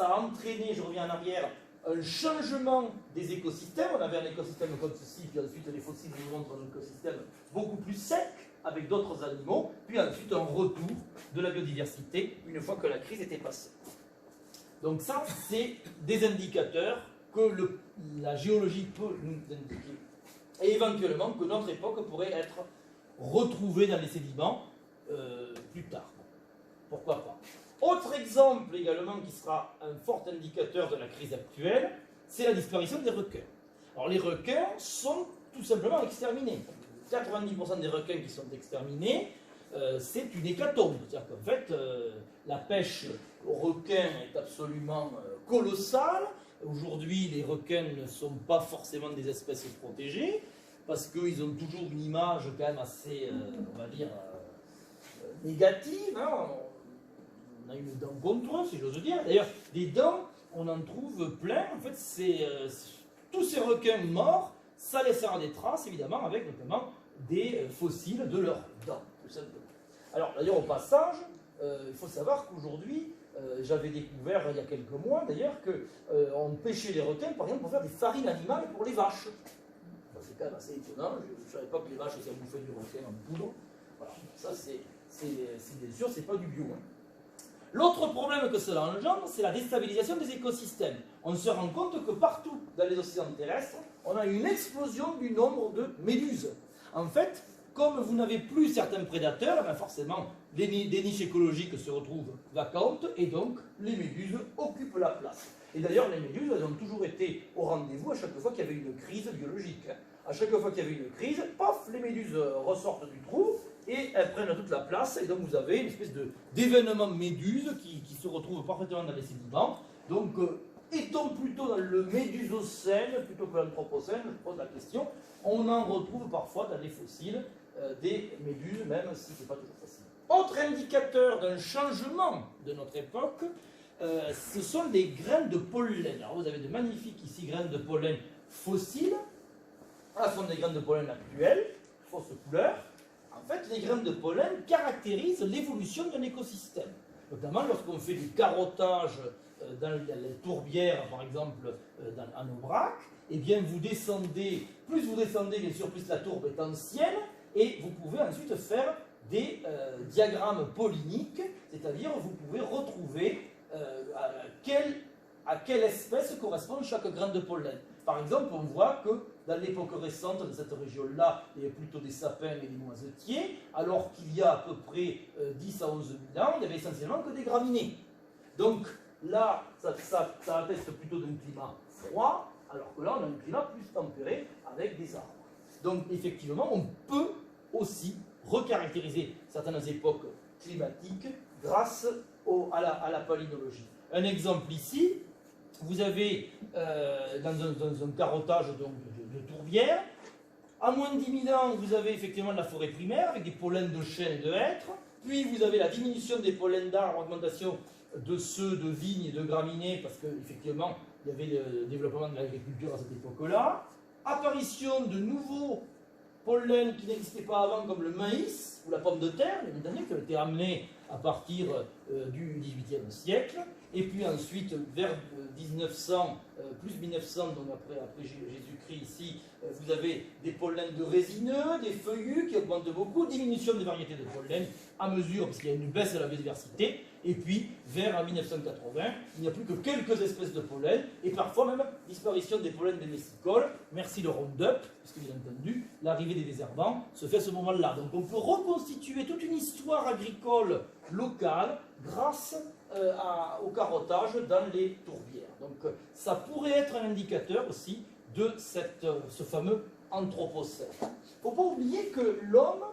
a entraîné, je reviens en arrière, un changement des écosystèmes. On avait un écosystème comme ceci, puis ensuite les fossiles nous montrent un écosystème beaucoup plus sec, avec d'autres animaux, puis ensuite un retour de la biodiversité une fois que la crise était passée. Donc ça, c'est des indicateurs que la géologie peut nous indiquer, et éventuellement que notre époque pourrait être retrouvée dans les sédiments plus tard. Pourquoi pas? Autre exemple également qui sera un fort indicateur de la crise actuelle, c'est la disparition des requins. Alors les requins sont tout simplement exterminés. 90% des requins qui sont exterminés, c'est une hécatombe. C'est-à-dire qu'en fait, la pêche aux requins est absolument colossale. Aujourd'hui, les requins ne sont pas forcément des espèces protégées, parce qu'ils ont toujours une image quand même assez, on va dire, négative. Hein. On a une dent contre eux, si j'ose dire. D'ailleurs, des dents, on en trouve plein. En fait, tous ces requins morts, ça laissera des traces, évidemment, avec notamment des fossiles de leurs dents, tout simplement. Alors, d'ailleurs, au passage, il faut savoir qu'aujourd'hui, j'avais découvert il y a quelques mois, d'ailleurs, qu'on pêchait les requins, par exemple, pour faire des farines animales pour les vaches. C'est quand même assez étonnant. Je ne savais pas que les vaches, ça bouffait du requin en poudre. Voilà. Ça, c'est bien sûr, c'est pas du bio. Hein. L'autre problème que cela engendre, c'est la déstabilisation des écosystèmes. On se rend compte que partout dans les océans terrestres, on a une explosion du nombre de méduses. En fait, comme vous n'avez plus certains prédateurs, ben forcément, des niches écologiques se retrouvent vacantes et donc les méduses occupent la place. Et d'ailleurs, les méduses, elles ont toujours été au rendez-vous à chaque fois qu'il y avait une crise biologique. À chaque fois qu'il y avait une crise, paf, les méduses ressortent du trou et elles prennent toute la place. Et donc vous avez une espèce d'événement méduse qui se retrouve parfaitement dans les sédiments. Donc, est-on plutôt dans le médusocène plutôt que l'anthropocène? Je pose la question. On en retrouve parfois dans les fossiles des méduses, même si ce n'est pas toujours facile. Autre indicateur d'un changement de notre époque, ce sont les graines de pollen. Alors vous avez de magnifiques ici graines de pollen fossiles. Là, ce sont des graines de pollen actuelles, fausse couleur. En fait, les graines de pollen caractérisent l'évolution d'un écosystème. Notamment lorsqu'on fait du carottage dans les tourbières, par exemple, en Aubrac, eh bien, vous descendez, plus vous descendez, bien sûr, plus la tourbe est ancienne, et vous pouvez ensuite faire des diagrammes polliniques, c'est-à-dire vous pouvez retrouver à quelle espèce correspond chaque graine de pollen. Par exemple, on voit que dans l'époque récente de cette région-là, il y avait plutôt des sapins et des noisetiers, alors qu'il y a à peu près 10 à 11 000 ans, il n'y avait essentiellement que des graminées. Donc là, ça atteste plutôt d'un climat froid, alors que là, on a un climat plus tempéré avec des arbres. Donc effectivement, on peut aussi recaractériser certaines époques climatiques grâce à la palynologie. Un exemple ici, vous avez dans un carottage donc, de tourbière, à moins de 10 000 ans, vous avez effectivement de la forêt primaire avec des pollens de chênes et de hêtres, puis vous avez la diminution des pollens d'arbres, augmentation de ceux de vignes et de graminées, parce qu'effectivement, il y avait le développement de l'agriculture à cette époque-là, apparition de nouveaux pollen qui n'existait pas avant, comme le maïs ou la pomme de terre, bien entendu, qui ont été amenés à partir du XVIIIe siècle. Et puis ensuite, vers 1900, plus 1900, donc après Jésus-Christ ici, vous avez des pollens de résineux, des feuillus qui augmentent beaucoup, diminution des variétés de pollen à mesure, parce qu'il y a une baisse de la biodiversité. Et puis, vers 1980, il n'y a plus que quelques espèces de pollen, et parfois même disparition des pollens domesticoles. Merci le Roundup, parce que bien entendu, l'arrivée des désherbants se fait à ce moment-là. Donc on peut reconstituer toute une histoire agricole locale grâce au carottage dans les tourbières. Donc ça pourrait être un indicateur aussi de ce fameux anthropocène. Il ne faut pas oublier que l'homme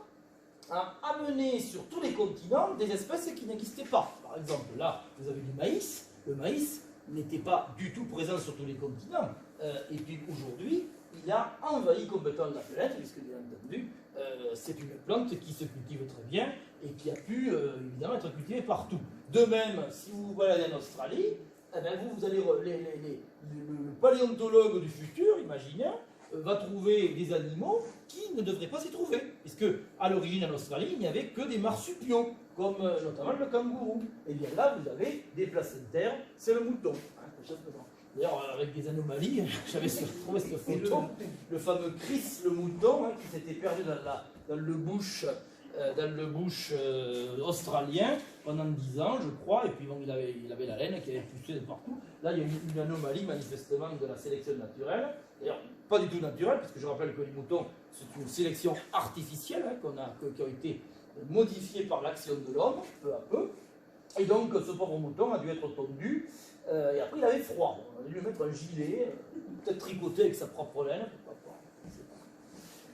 a amené sur tous les continents des espèces qui n'existaient pas. Par exemple, là, vous avez du maïs. Le maïs n'était pas du tout présent sur tous les continents. Et puis aujourd'hui, il a envahi complètement la planète, puisque bien entendu, c'est une plante qui se cultive très bien et qui a pu évidemment être cultivée partout. De même, si vous baladez en Australie, eh bien vous allez le paléontologue du futur, imaginez, va trouver des animaux qui ne devraient pas s'y trouver, puisque à l'origine en Australie, il n'y avait que des marsupiaux, comme notamment le kangourou. Et bien là, vous avez des placentaires, c'est le mouton. D'ailleurs, avec des anomalies, j'avais trouvé cette photo, le fameux Chris le mouton, qui s'était perdu dans le bush australien pendant 10 ans, je crois, et puis bon, il avait la laine qui avait poussé de partout. Là, il y a une anomalie manifestement de la sélection naturelle, d'ailleurs pas du tout naturelle, parce que je rappelle que les moutons, c'est une sélection artificielle qui a été modifiée par l'action de l'homme, peu à peu, et donc ce pauvre mouton a dû être tondu, et après il avait froid. On a dû lui mettre un gilet, peut-être tricoté avec sa propre laine, pourquoi pas.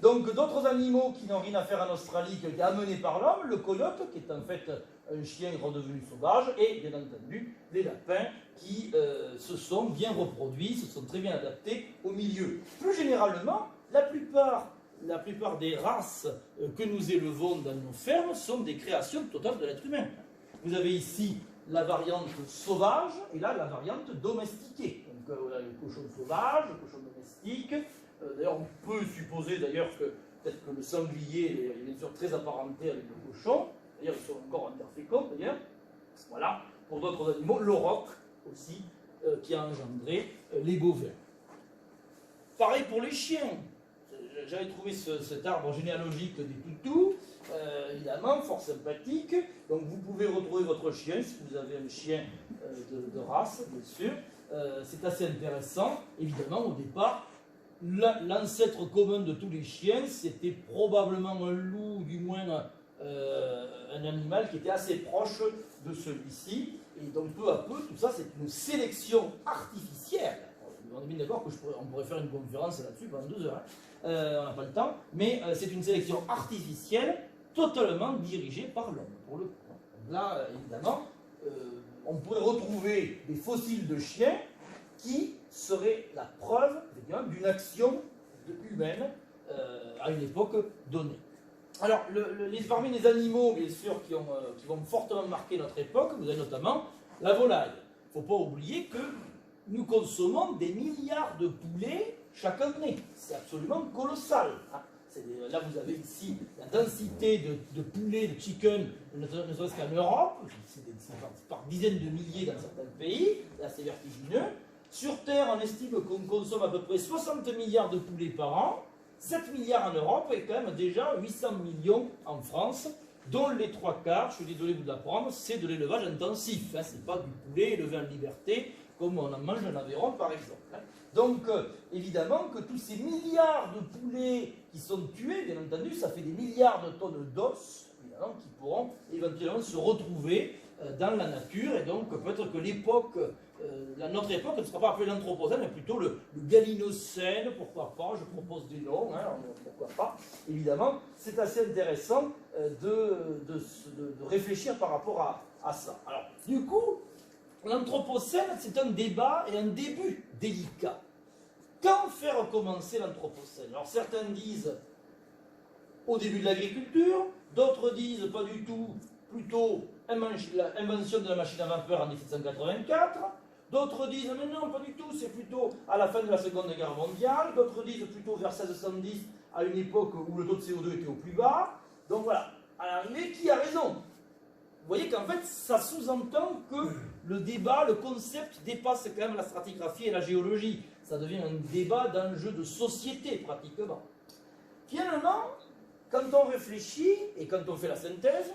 Donc d'autres animaux qui n'ont rien à faire en Australie, qui ont été amenés par l'homme, le coyote, qui est en fait un chien redevenu sauvage, et bien entendu les lapins qui se sont bien reproduits, se sont très bien adaptés au milieu. Plus généralement, la plupart des races que nous élevons dans nos fermes sont des créations totales de l'être humain. Vous avez ici la variante sauvage et là la variante domestiquée. Donc voilà, le cochon sauvage, le cochon domestique. D'ailleurs, on peut supposer d'ailleurs que peut-être que le sanglier est bien sûr très apparenté avec le cochon. D'ailleurs, ils sont encore interféconds d'ailleurs. Voilà, pour d'autres animaux, le roc aussi, qui a engendré les bovins. Pareil pour les chiens. J'avais trouvé cet arbre généalogique des toutous, évidemment, fort sympathique. Donc vous pouvez retrouver votre chien, si vous avez un chien de race, bien sûr. C'est assez intéressant. Évidemment, au départ, l'ancêtre commun de tous les chiens, c'était probablement un loup, du moins un animal qui était assez proche de celui-ci. Et donc peu à peu, tout ça, c'est une sélection artificielle. On est bien d'accord qu'on pourrait faire une conférence là-dessus pendant 2 heures. On n'a pas le temps, mais c'est une sélection artificielle totalement dirigée par l'homme, pour le coup. Donc là, évidemment, on pourrait retrouver des fossiles de chiens qui seraient la preuve d'une action humaine à une époque donnée. Alors, parmi les animaux, bien sûr, qui vont fortement marquer notre époque, vous avez notamment la volaille. Il ne faut pas oublier que nous consommons des milliards de poulets chaque année. C'est absolument colossal. Hein. Là, vous avez ici la densité de poulets, de chicken, ne serait-ce qu'en Europe. C'est par dizaines de milliers dans certains pays. Là, c'est vertigineux. Sur Terre, on estime qu'on consomme à peu près 60 milliards de poulets par an. 7 milliards en Europe et quand même déjà 800 millions en France, dont les 3/4, je suis désolé de vous l'apprendre, c'est de l'élevage intensif. Hein. Ce n'est pas du poulet élevé en liberté, comme on en mange en Aveyron par exemple. Hein. Donc, évidemment que tous ces milliards de poulets qui sont tués, bien entendu, ça fait des milliards de tonnes d'os, évidemment, qui pourront éventuellement se retrouver dans la nature. Et donc, peut-être que notre époque ne sera pas appelée l'Anthropocène, mais plutôt le Galinocène, pourquoi pas, je propose des noms, hein, pourquoi pas. Évidemment, c'est assez intéressant de réfléchir par rapport à ça. Alors, du coup, l'Anthropocène, c'est un débat et un début délicat. Quand faire commencer l'Anthropocène? Alors certains disent au début de l'agriculture, d'autres disent pas du tout, plutôt l'invention de la machine à vapeur en 1784, d'autres disent mais non, pas du tout, c'est plutôt à la fin de la Seconde Guerre mondiale, d'autres disent plutôt vers 1610 à une époque où le taux de CO2 était au plus bas. Donc voilà, à l'arrivée, qui a raison? Vous voyez qu'en fait, ça sous-entend que le débat, le concept dépasse quand même la stratigraphie et la géologie. Ça devient un débat d'enjeux de société, pratiquement. Finalement, quand on réfléchit et quand on fait la synthèse,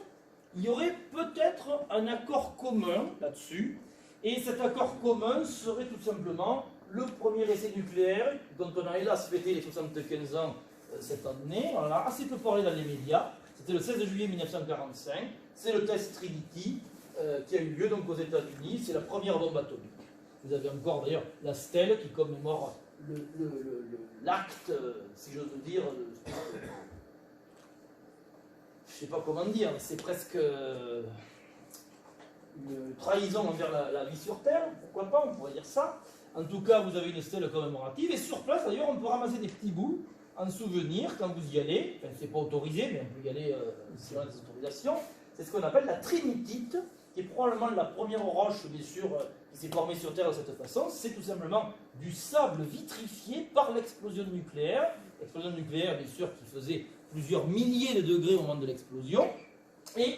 il y aurait peut-être un accord commun là-dessus. Et cet accord commun serait tout simplement le premier essai nucléaire, dont on a hélas fêté les 75 ans cette année. On en a assez peu parlé dans les médias. C'était le 16 juillet 1945. C'est le test Trinity qui a eu lieu donc aux États-Unis. C'est la première bombe atomique. Vous avez encore d'ailleurs la stèle qui commémore l'acte, si j'ose dire, je ne sais pas comment dire, mais c'est presque une trahison envers la vie sur Terre, pourquoi pas, on pourrait dire ça. En tout cas, vous avez une stèle commémorative, et sur place, d'ailleurs, on peut ramasser des petits bouts en souvenir quand vous y allez. Enfin, c'est pas autorisé, mais on peut y aller selon les autorisations. C'est ce qu'on appelle la trinitite, qui est probablement la première roche, bien sûr, qui s'est formée sur Terre de cette façon. C'est tout simplement du sable vitrifié par l'explosion nucléaire. L'explosion nucléaire, bien sûr, qui faisait plusieurs milliers de degrés au moment de l'explosion. Et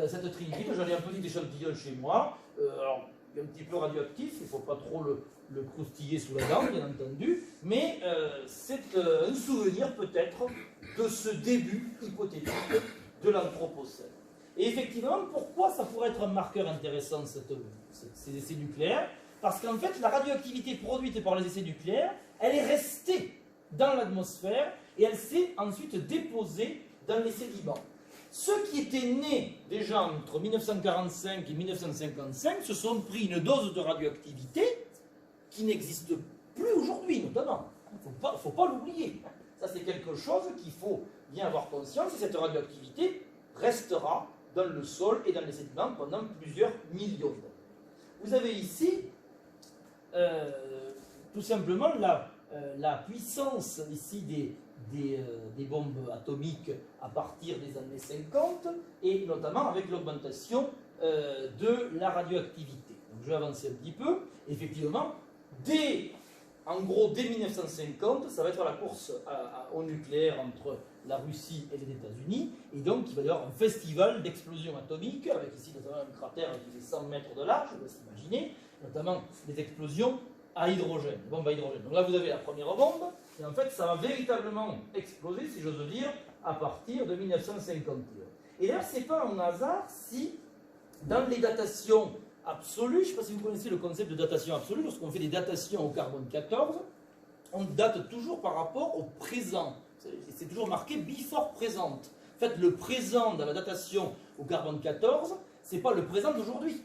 cette trinitite, j'en ai un petit échantillon chez moi. Alors, il est un petit peu radioactif, il ne faut pas trop le croustiller sous la dent, bien entendu. Mais c'est un souvenir, peut-être, de ce début hypothétique de l'Anthropocène. Et effectivement, pourquoi ça pourrait être un marqueur intéressant, ces essais nucléaires? Parce qu'en fait, la radioactivité produite par les essais nucléaires, elle est restée dans l'atmosphère et elle s'est ensuite déposée dans les sédiments. Ceux qui étaient nés déjà entre 1945 et 1955 se sont pris une dose de radioactivité qui n'existe plus aujourd'hui, notamment. Il ne faut pas l'oublier. Ça, c'est quelque chose qu'il faut bien avoir conscience, et cette radioactivité restera dans le sol et dans les sédiments pendant plusieurs millions d'années. Vous avez ici, tout simplement, la puissance ici des bombes atomiques à partir des années 50, et notamment avec l'augmentation de la radioactivité. Donc, je vais avancer un petit peu. Effectivement, en gros, dès 1950, ça va être la course au nucléaire entre la Russie et les États-Unis, et donc il va y avoir un festival d'explosions atomiques, avec ici notamment un cratère qui fait 100 mètres de large, on va s'imaginer, notamment des explosions à hydrogène, bombes à hydrogène. Donc là, vous avez la première bombe, et en fait, ça va véritablement exploser, si j'ose dire, à partir de 1951. Et d'ailleurs, ce n'est pas un hasard si, dans les datations absolues, je ne sais pas si vous connaissez le concept de datation absolue, lorsqu'on fait des datations au carbone 14, on date toujours par rapport au présent. C'est toujours marqué before present. En fait, le présent dans la datation au carbone 14, ce n'est pas le présent d'aujourd'hui.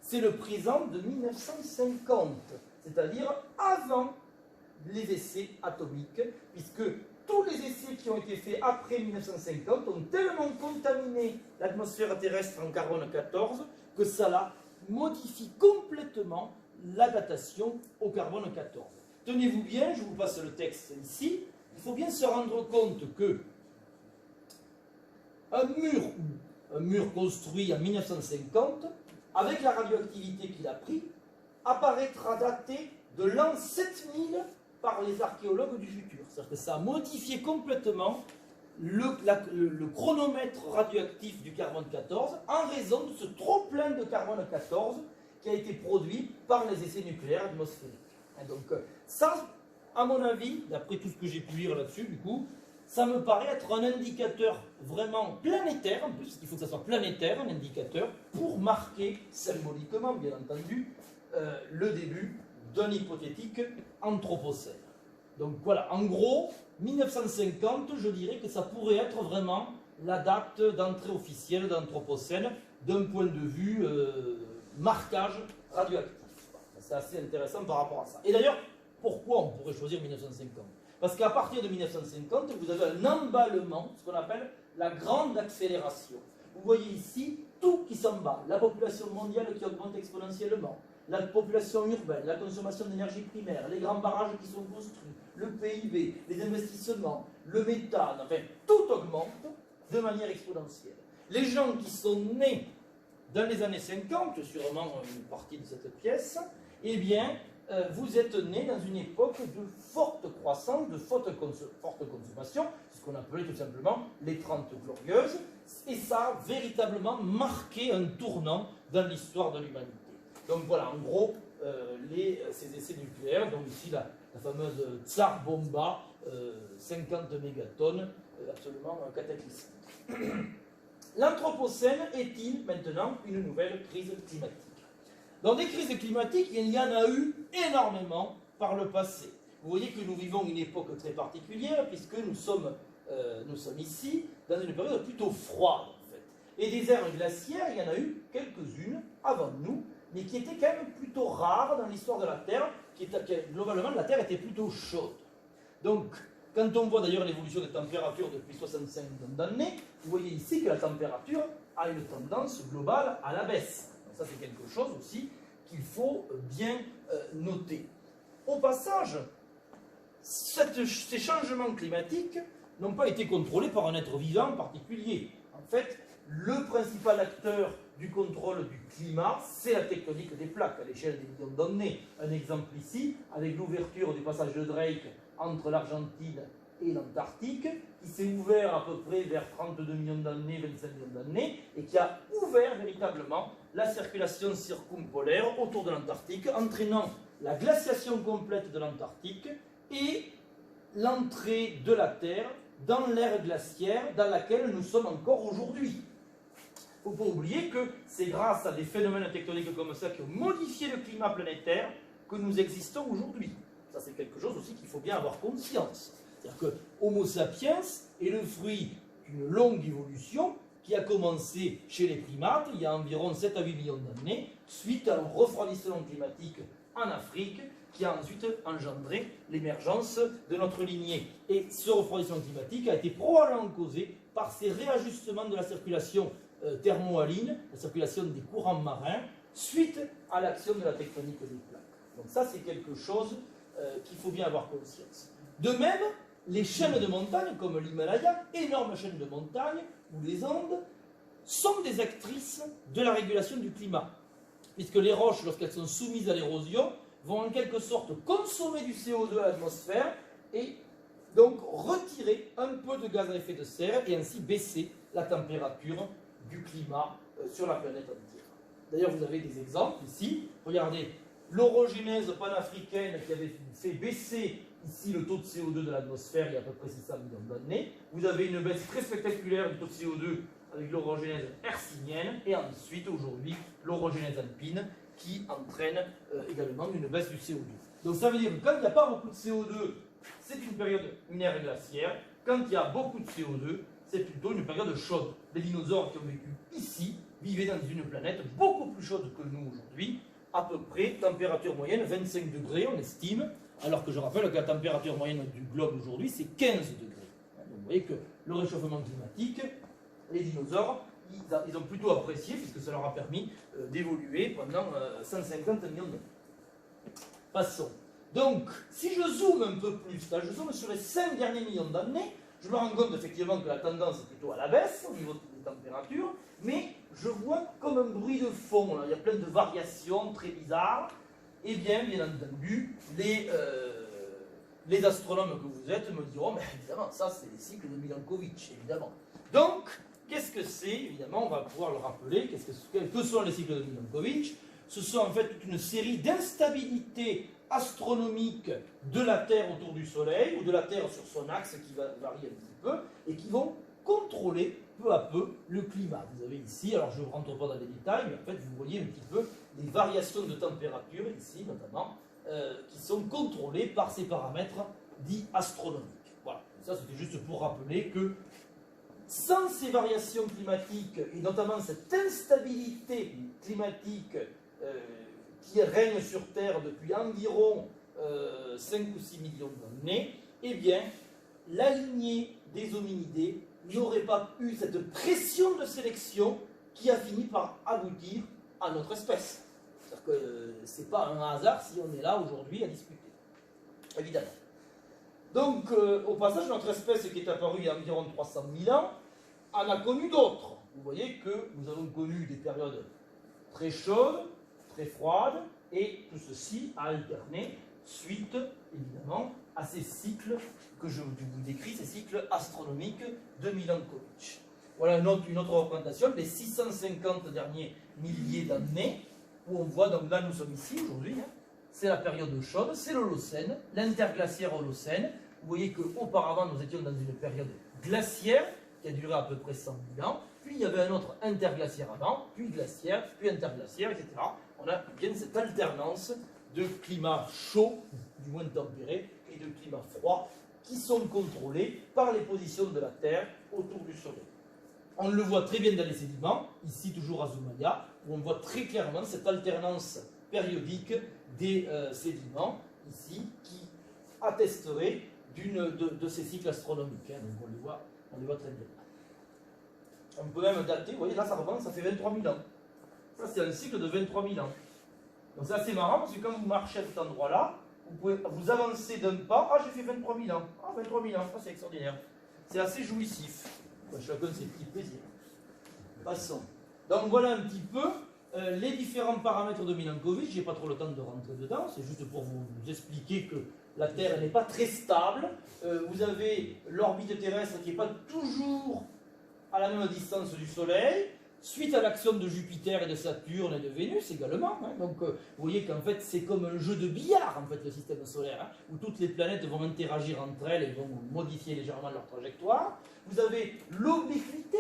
C'est le présent de 1950, c'est-à-dire avant les essais atomiques, puisque tous les essais qui ont été faits après 1950 ont tellement contaminé l'atmosphère terrestre en carbone 14 que ça modifie complètement la datation au carbone 14. Tenez-vous bien, je vous passe le texte ici. Il faut bien se rendre compte que un mur construit en 1950, avec la radioactivité qu'il a pris, apparaîtra daté de l'an 7000 par les archéologues du futur. C'est-à-dire que ça a modifié complètement le chronomètre radioactif du carbone 14 en raison de ce trop-plein de carbone 14 qui a été produit par les essais nucléaires atmosphériques. Et donc ça, à mon avis, d'après tout ce que j'ai pu lire là-dessus, du coup, ça me paraît être un indicateur vraiment planétaire, en plus, parce qu'il faut que ça soit planétaire, un indicateur, pour marquer symboliquement, bien entendu, le début d'un hypothétique anthropocène. Donc voilà, en gros, 1950, je dirais que ça pourrait être vraiment la date d'entrée officielle d'anthropocène d'un point de vue marquage radioactif. C'est assez intéressant par rapport à ça. Et d'ailleurs, pourquoi on pourrait choisir 1950? Parce qu'à partir de 1950, vous avez un emballement, ce qu'on appelle la grande accélération. Vous voyez ici tout qui s'emballe. La population mondiale qui augmente exponentiellement, la population urbaine, la consommation d'énergie primaire, les grands barrages qui sont construits, le PIB, les investissements, le méthane, enfin, tout augmente de manière exponentielle. Les gens qui sont nés dans les années 50, sûrement une partie de cette pièce, eh bien, vous êtes né dans une époque de forte croissance, de forte consommation, ce qu'on appelait tout simplement les 30 glorieuses, et ça a véritablement marqué un tournant dans l'histoire de l'humanité. Donc voilà, en gros, ces essais nucléaires, donc ici la fameuse Tsar Bomba, 50 mégatonnes, absolument cataclysmique. L'Anthropocène est-il maintenant une nouvelle crise climatique? Dans des crises climatiques, il y en a eu énormément par le passé. Vous voyez que nous vivons une époque très particulière, puisque nous sommes ici dans une période plutôt froide, en fait. Et des ères glaciaires, il y en a eu quelques-unes avant nous, mais qui étaient quand même plutôt rares dans l'histoire de la Terre, globalement, la Terre était plutôt chaude. Donc, quand on voit d'ailleurs l'évolution des températures depuis 65 millions d'années, vous voyez ici que la température a une tendance globale à la baisse. Donc ça, c'est quelque chose aussi qu'il faut bien noter. Au passage, ces changements climatiques n'ont pas été contrôlés par un être vivant en particulier. En fait, le principal acteur du contrôle du climat, c'est la tectonique des plaques à l'échelle des millions d'années. Un exemple ici, avec l'ouverture du passage de Drake entre l'Argentine et l'Antarctique, qui s'est ouvert à peu près vers 32 millions d'années, 25 millions d'années, et qui a ouvert véritablement la circulation circumpolaire autour de l'Antarctique, entraînant la glaciation complète de l'Antarctique et l'entrée de la Terre dans l'ère glaciaire dans laquelle nous sommes encore aujourd'hui. Il ne faut pas oublier que c'est grâce à des phénomènes tectoniques comme ça qui ont modifié le climat planétaire que nous existons aujourd'hui. Ça, c'est quelque chose aussi qu'il faut bien avoir conscience. C'est-à-dire que Homo sapiens est le fruit d'une longue évolution qui a commencé chez les primates il y a environ 7 à 8 millions d'années, suite à un refroidissement climatique en Afrique, qui a ensuite engendré l'émergence de notre lignée. Et ce refroidissement climatique a été probablement causé par ces réajustements de la circulation thermohaline, la circulation des courants marins, suite à l'action de la tectonique des plaques. Donc ça, c'est quelque chose qu'il faut bien avoir conscience. De même, les chaînes de montagne, comme l'Himalaya, énormes chaînes de montagne, ou les Andes, sont des actrices de la régulation du climat. Puisque les roches, lorsqu'elles sont soumises à l'érosion, vont en quelque sorte consommer du CO2 à l'atmosphère et donc retirer un peu de gaz à effet de serre et ainsi baisser la température du climat sur la planète entière. D'ailleurs, vous avez des exemples ici. Regardez, l'orogénèse panafricaine qui avait fait baisser ici le taux de CO2 de l'atmosphère il y a à peu près 600 millions d'années. Vous avez une baisse très spectaculaire du taux de CO2 avec l'orogénèse hercynienne et ensuite aujourd'hui l'orogénèse alpine qui entraîne également une baisse du CO2. Donc ça veut dire que quand il n'y a pas beaucoup de CO2, c'est une ère glaciaire. Quand il y a beaucoup de CO2, c'est plutôt une période chaude. Les dinosaures qui ont vécu ici vivaient dans une planète beaucoup plus chaude que nous aujourd'hui, à peu près température moyenne 25 degrés, on estime, alors que je rappelle que la température moyenne du globe aujourd'hui, c'est 15 degrés. Donc vous voyez que le réchauffement climatique, les dinosaures, ils ont plutôt apprécié, puisque ça leur a permis d'évoluer pendant 150 millions d'années. Passons. Donc, si je zoome un peu plus, là, je zoome sur les 5 derniers millions d'années, je me rends compte effectivement que la tendance est plutôt à la baisse au niveau des températures, mais je vois comme un bruit de fond, là. Il y a plein de variations très bizarres. Eh bien entendu, les astronomes que vous êtes me diront, mais évidemment, ça c'est les cycles de Milankovitch, évidemment. Donc, qu'est-ce que c'est? Évidemment, on va pouvoir le rappeler. Que sont les cycles de Milankovitch? Ce sont en fait toute une série d'instabilités astronomiques de la Terre autour du Soleil, ou de la Terre sur son axe qui va varier un petit peu, et qui vont contrôler peu à peu le climat. Vous avez ici, alors je ne rentre pas dans les détails, mais en fait vous voyez un petit peu les variations de température, ici notamment, qui sont contrôlées par ces paramètres dits astronomiques. Voilà, ça c'était juste pour rappeler que sans ces variations climatiques, et notamment cette instabilité climatique qui règne sur Terre depuis environ 5 ou 6 millions d'années, eh bien, la lignée des hominidés n'aurait pas eu cette pression de sélection qui a fini par aboutir à notre espèce. C'est-à-dire que ce n'est pas un hasard si on est là aujourd'hui à discuter, évidemment. Donc, au passage, notre espèce qui est apparue il y a environ 300 000 ans en a connu d'autres. Vous voyez que nous avons connu des périodes très chaudes, très froides, et tout ceci a alterné suite, évidemment, à ces cycles que je vous décris, ces cycles astronomiques de Milankovitch. Voilà une autre représentation, les 650 derniers milliers d'années, où on voit, donc là nous sommes ici aujourd'hui, hein, c'est la période chaude, c'est l'Holocène, l'interglaciaire Holocène. Vous voyez qu'auparavant nous étions dans une période glaciaire qui a duré à peu près 100 000 ans, puis il y avait un autre interglaciaire avant, puis glaciaire, puis interglaciaire, etc. On a bien cette alternance de climat chaud, du moins tempéré, et de climat froid, qui sont contrôlés par les positions de la Terre autour du Soleil. On le voit très bien dans les sédiments, ici toujours à Zoumaya, où on voit très clairement cette alternance périodique des sédiments, ici, qui attesterait de ces cycles astronomiques. Hein. Donc on les voit très bien. On peut même dater, vous voyez là ça remonte, ça fait 23 000 ans. Ça c'est un cycle de 23 000 ans. Donc c'est assez marrant parce que quand vous marchez à cet endroit-là, vous pouvez vous avancer d'un pas. Ah, j'ai fait 23 000 ans. Ah, 23 000 ans, ça c'est extraordinaire. C'est assez jouissif. Chacun ses petits plaisirs. Passons. Donc voilà un petit peu les différents paramètres de Milankovitch. Je n'ai pas trop le temps de rentrer dedans. C'est juste pour vous expliquer que la Terre n'est pas très stable. Vous avez l'orbite terrestre qui n'est pas toujours à la même distance du Soleil. Suite à l'action de Jupiter et de Saturne et de Vénus également. Hein. Donc vous voyez qu'en fait c'est comme un jeu de billard en fait le système solaire, hein, où toutes les planètes vont interagir entre elles et vont modifier légèrement leur trajectoire. Vous avez l'obliquité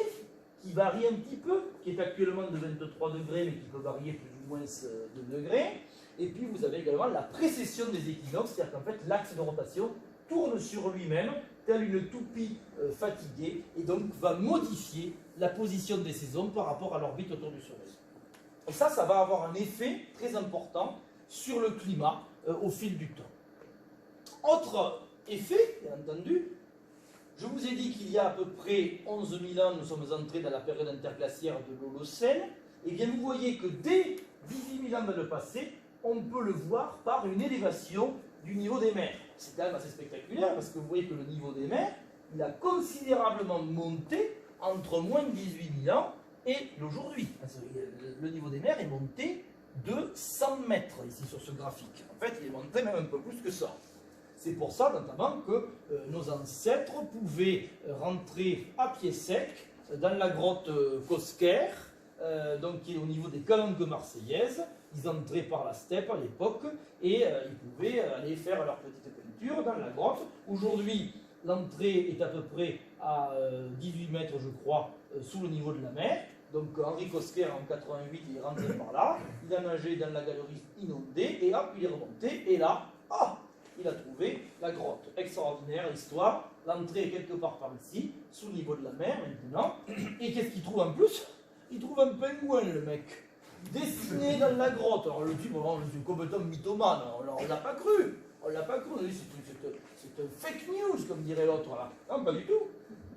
qui varie un petit peu, qui est actuellement de 23 degrés mais qui peut varier plus ou moins de degrés. Et puis vous avez également la précession des équinoxes, c'est-à-dire qu'en fait l'axe de rotation tourne sur lui-même telle une toupie fatiguée et donc va modifier la position des saisons par rapport à l'orbite autour du Soleil. Et ça va avoir un effet très important sur le climat au fil du temps. Autre effet, bien entendu, je vous ai dit qu'il y a à peu près 11 000 ans, nous sommes entrés dans la période interglaciaire de l'Holocène. Et bien vous voyez que dès 18 000 ans dans le passé, on peut le voir par une élévation du niveau des mers. C'est quand même assez spectaculaire parce que vous voyez que le niveau des mers, il a considérablement monté entre moins de 18 000 ans et l'aujourd'hui. Le niveau des mers est monté de 100 mètres ici sur ce graphique. En fait, il est monté même un peu plus que ça. C'est pour ça notamment que nos ancêtres pouvaient rentrer à pied sec dans la grotte Cosquer, donc qui est au niveau des Calanques marseillaises. Ils entraient par la steppe à l'époque et ils pouvaient aller faire leur petite peinture dans la grotte. Aujourd'hui, l'entrée est à peu près à 18 mètres, je crois, sous le niveau de la mer. Donc Henri Cosquer, en 88, il est rentré par là. Il a nagé dans la galerie inondée et hop, il est remonté. Et là, ah, il a trouvé la grotte. Extraordinaire histoire. L'entrée est quelque part par ici, sous le niveau de la mer maintenant. Et qu'est-ce qu'il trouve en plus? Il trouve un pingouin, le mec, dessiné dans la grotte. Alors le type, c'est complètement mythomane. On ne l'a pas cru. On ne l'a pas cru. On a dit c'est un fake news, comme dirait l'autre là. Non, pas du tout.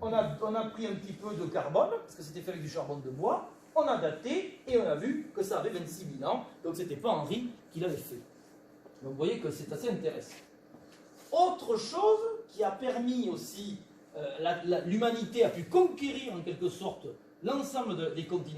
On a pris un petit peu de carbone, parce que c'était fait avec du charbon de bois. On a daté et on a vu que ça avait 26 000 ans. Donc c'était pas Henri qui l'avait fait. Donc vous voyez que c'est assez intéressant. Autre chose qui a permis aussi, l'humanité a pu conquérir en quelque sorte l'ensemble des continents.